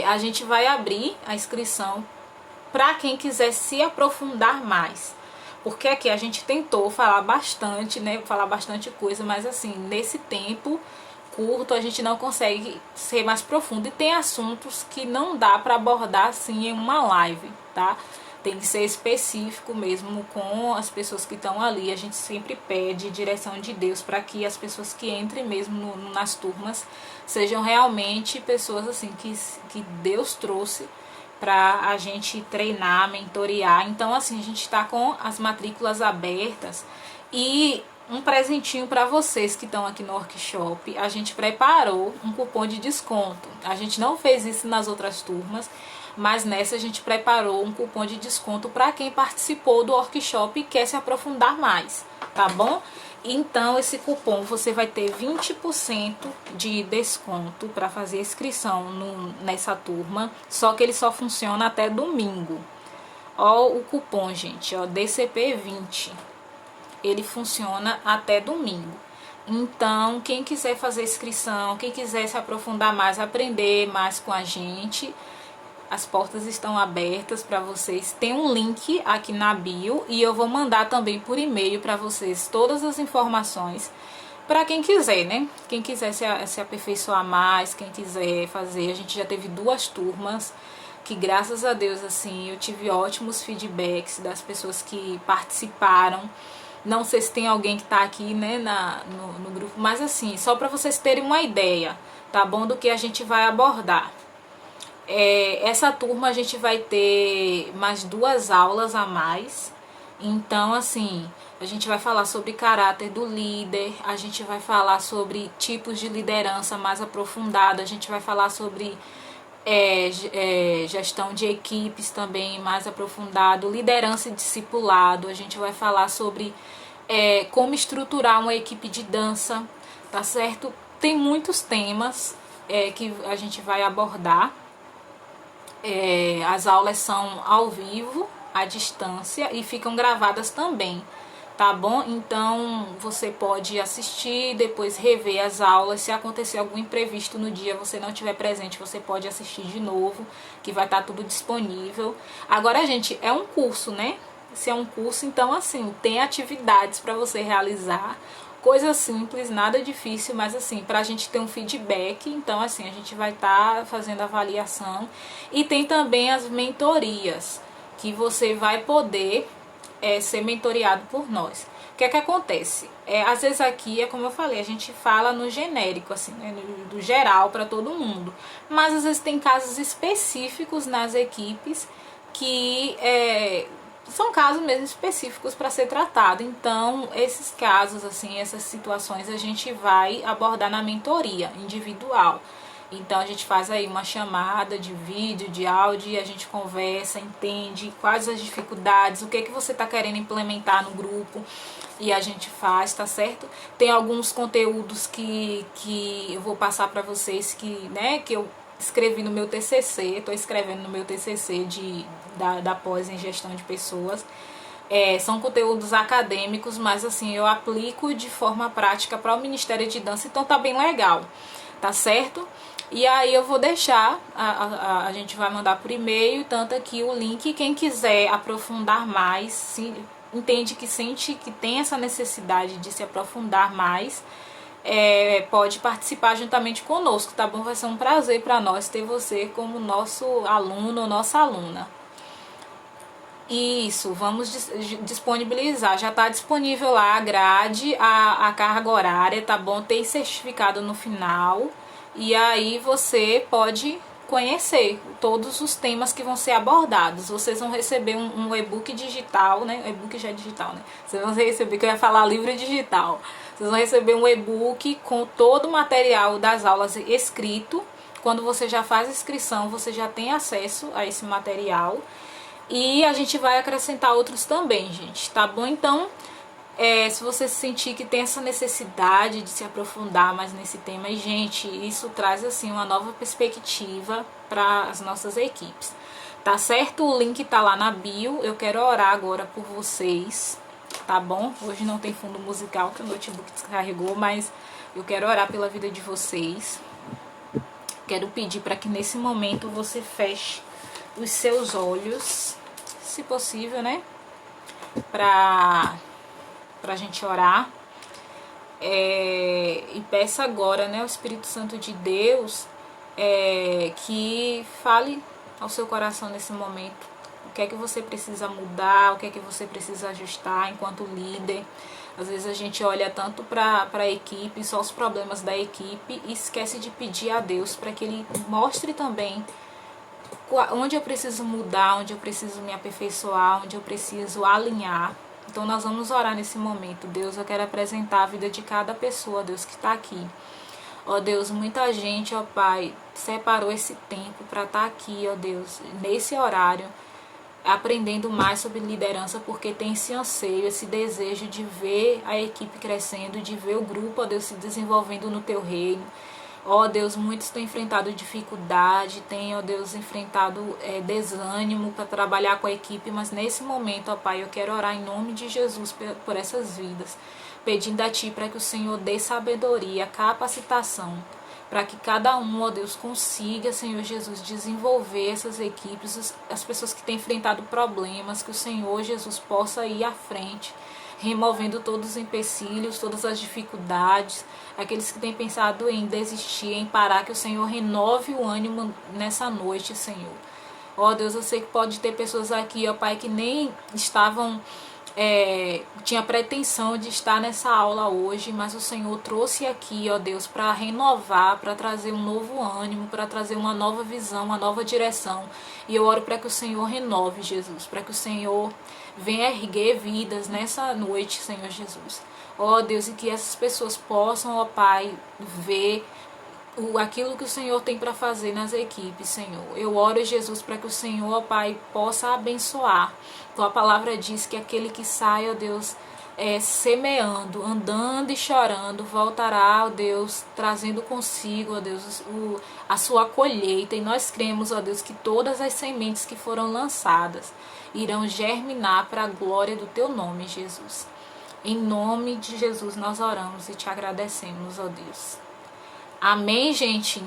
A gente vai abrir a inscrição para quem quiser se aprofundar mais. Porque aqui a gente tentou falar bastante, né? Falar bastante coisa, mas assim, nesse tempo curto a gente não consegue ser mais profundo. E tem assuntos que não dá para abordar assim em uma live, tá? Tem que ser específico mesmo com as pessoas que estão ali. A gente sempre pede direção de Deus para que as pessoas que entrem mesmo nas turmas sejam realmente pessoas assim que Deus trouxe para a gente treinar, mentorear. Então assim, a gente está com as matrículas abertas. E um presentinho para vocês que estão aqui no workshop, a gente preparou um cupom de desconto. A gente não fez isso nas outras turmas, mas nessa a gente preparou um cupom de desconto para quem participou do workshop e quer se aprofundar mais, tá bom? Então esse cupom você vai ter 20% de desconto para fazer a inscrição nessa turma, só que ele só funciona até domingo. Ó o cupom, gente, ó, DCP20. Ele funciona até domingo. Então, quem quiser fazer inscrição, quem quiser se aprofundar mais, aprender mais com a gente, as portas estão abertas para vocês. Tem um link aqui na bio e eu vou mandar também por e-mail para vocês todas as informações para quem quiser, né? Quem quiser se aperfeiçoar mais, quem quiser fazer. A gente já teve 2 turmas que, graças a Deus, assim, eu tive ótimos feedbacks das pessoas que participaram. Não sei se tem alguém que tá aqui, né, no grupo, mas assim, só para vocês terem uma ideia, tá bom, do que a gente vai abordar. Essa turma a gente vai ter mais 2 aulas a mais. Então, assim, a gente vai falar sobre caráter do líder, a gente vai falar sobre tipos de liderança mais aprofundada, a gente vai falar sobre gestão de equipes também mais aprofundado, liderança e discipulado. A gente vai falar sobre como estruturar uma equipe de dança, tá certo? Tem muitos temas que a gente vai abordar. As aulas são ao vivo, à distância e ficam gravadas também, tá bom? Então você pode assistir, depois rever as aulas. Se acontecer algum imprevisto no dia, você não estiver presente, você pode assistir de novo, que vai estar tudo disponível. Agora, gente, é um curso, né? Se é um curso, então assim, tem atividades para você realizar. Coisa simples, nada difícil, mas assim, pra gente ter um feedback, então assim, a gente vai estar fazendo avaliação. E tem também as mentorias, que você vai poder ser mentoriado por nós. O que é que acontece? Às vezes aqui, como eu falei, a gente fala no genérico, assim, né, do geral para todo mundo. Mas às vezes tem casos específicos nas equipes que são casos mesmo específicos para ser tratado. Então, esses casos, assim, essas situações a gente vai abordar na mentoria individual. Então, a gente faz aí uma chamada de vídeo, de áudio, e a gente conversa, entende quais as dificuldades, o que é que você está querendo implementar no grupo, e a gente faz, tá certo? Tem alguns conteúdos que eu vou passar para vocês que eu escrevi no meu TCC, estou escrevendo no meu TCC da pós em gestão de pessoas. São conteúdos acadêmicos, mas assim, eu aplico de forma prática para o Ministério de Dança, então tá bem legal, tá certo? E aí eu vou deixar, a gente vai mandar por e-mail, tanto aqui o link, quem quiser aprofundar mais, entende que sente que tem essa necessidade de se aprofundar mais, pode participar juntamente conosco, tá bom? Vai ser um prazer para nós ter você como nosso aluno ou nossa aluna. Isso, vamos disponibilizar, já está disponível lá a grade, a carga horária, tá bom? Tem certificado no final, e aí você pode conhecer todos os temas que vão ser abordados. Vocês vão receber um e-book digital, né? O e-book já é digital, né? Vocês vão receber, que eu ia falar livro digital. Vocês vão receber um e-book com todo o material das aulas escrito. Quando você já faz a inscrição, você já tem acesso a esse material. E a gente vai acrescentar outros também, gente, tá bom? Então, se você sentir que tem essa necessidade de se aprofundar mais nesse tema, e gente, isso traz assim uma nova perspectiva para as nossas equipes, tá certo? O link tá lá na bio. Eu quero orar agora por vocês, tá bom? Hoje não tem fundo musical, que o notebook descarregou, mas eu quero orar pela vida de vocês. Quero pedir para que nesse momento você feche os seus olhos, se possível, né? Pra gente orar. E peça agora, né, ao Espírito Santo de Deus que fale ao seu coração nesse momento. O que é que você precisa mudar, o que é que você precisa ajustar enquanto líder. Às vezes a gente olha tanto para a equipe, só os problemas da equipe, e esquece de pedir a Deus para que Ele mostre também onde eu preciso mudar, onde eu preciso me aperfeiçoar, onde eu preciso alinhar. Então nós vamos orar nesse momento. Deus, eu quero apresentar a vida de cada pessoa, Deus, que está aqui. Ó Deus, muita gente, ó Pai, separou esse tempo para estar aqui, ó Deus, nesse horário, aprendendo mais sobre liderança, porque tem esse anseio, esse desejo de ver a equipe crescendo, de ver o grupo, ó Deus, se desenvolvendo no Teu reino. Ó Deus, muitos têm enfrentado dificuldade, têm, ó Deus, enfrentado desânimo para trabalhar com a equipe, mas nesse momento, ó Pai, eu quero orar em nome de Jesus por essas vidas, pedindo a Ti para que o Senhor dê sabedoria, capacitação, para que cada um, ó Deus, consiga, Senhor Jesus, desenvolver essas equipes, as pessoas que têm enfrentado problemas, que o Senhor Jesus possa ir à frente, removendo todos os empecilhos, todas as dificuldades, aqueles que têm pensado em desistir, em parar, que o Senhor renove o ânimo nessa noite, Senhor. Ó Deus, eu sei que pode ter pessoas aqui, ó Pai, que nem estavam, tinha pretensão de estar nessa aula hoje, mas o Senhor trouxe aqui, ó Deus, para renovar, para trazer um novo ânimo, para trazer uma nova visão, uma nova direção. E eu oro para que o Senhor renove, Jesus, para que o Senhor venha erguer vidas nessa noite, Senhor Jesus. Ó Deus, e que essas pessoas possam, ó Pai, ver aquilo que o Senhor tem para fazer nas equipes, Senhor. Eu oro, Jesus, para que o Senhor, ó Pai, possa abençoar. Tua palavra diz que aquele que sai, ó Deus, semeando, andando e chorando, voltará, ó Deus, trazendo consigo, ó Deus, a sua colheita. E nós cremos, ó Deus, que todas as sementes que foram lançadas irão germinar para a glória do Teu nome, Jesus. Em nome de Jesus nós oramos e Te agradecemos, ó Deus. Amém, gente?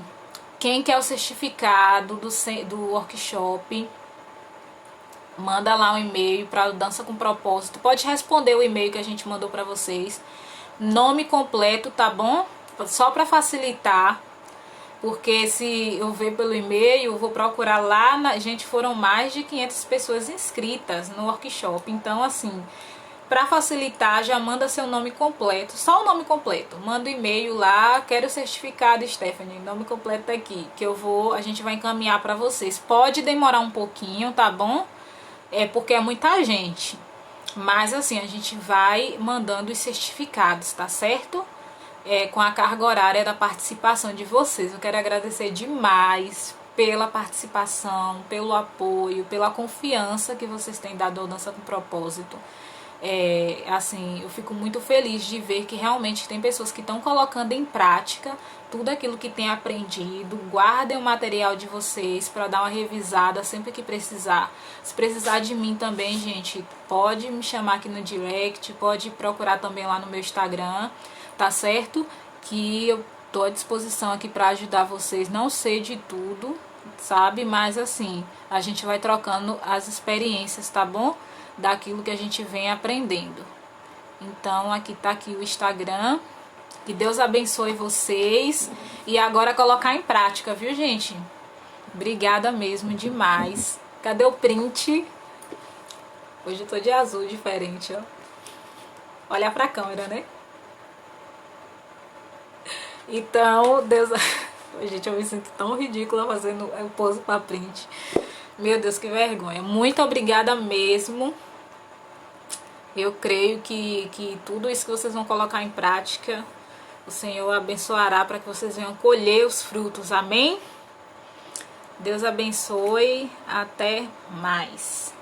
Quem quer o certificado do workshop, manda lá um e-mail para Dança com Propósito. Pode responder o e-mail que a gente mandou para vocês. Nome completo, tá bom? Só para facilitar, porque se eu ver pelo e-mail, eu vou procurar lá. Gente, foram mais de 500 pessoas inscritas no workshop. Então, assim, para facilitar, já manda seu nome completo, só o nome completo. Manda um e-mail lá, quero o certificado, Stephanie, nome completo tá aqui, que a gente vai encaminhar para vocês. Pode demorar um pouquinho, tá bom? Porque é muita gente. Mas assim, a gente vai mandando os certificados, tá certo? Com a carga horária da participação de vocês. Eu quero agradecer demais pela participação, pelo apoio, pela confiança que vocês têm dado ao Dança com Propósito. Assim, eu fico muito feliz de ver que realmente tem pessoas que estão colocando em prática tudo aquilo que tem aprendido. Guardem o material de vocês para dar uma revisada sempre que precisar. Se precisar de mim também, gente, pode me chamar aqui no direct, pode procurar também lá no meu Instagram, tá certo? Que eu tô à disposição aqui para ajudar vocês. Não sei de tudo, sabe? Mas assim, a gente vai trocando as experiências, tá bom? Daquilo que a gente vem aprendendo. Então aqui tá aqui o Instagram. Que Deus abençoe vocês. E agora colocar em prática, viu, gente? Obrigada mesmo demais. Cadê o print? Hoje eu tô de azul diferente, ó. Olha pra câmera, né? Então, Deus... Gente, eu me sinto tão ridícula fazendo o pose pra print. Meu Deus, que vergonha. Muito obrigada mesmo. Eu creio que tudo isso que vocês vão colocar em prática, o Senhor abençoará para que vocês venham colher os frutos. Amém? Deus abençoe. Até mais.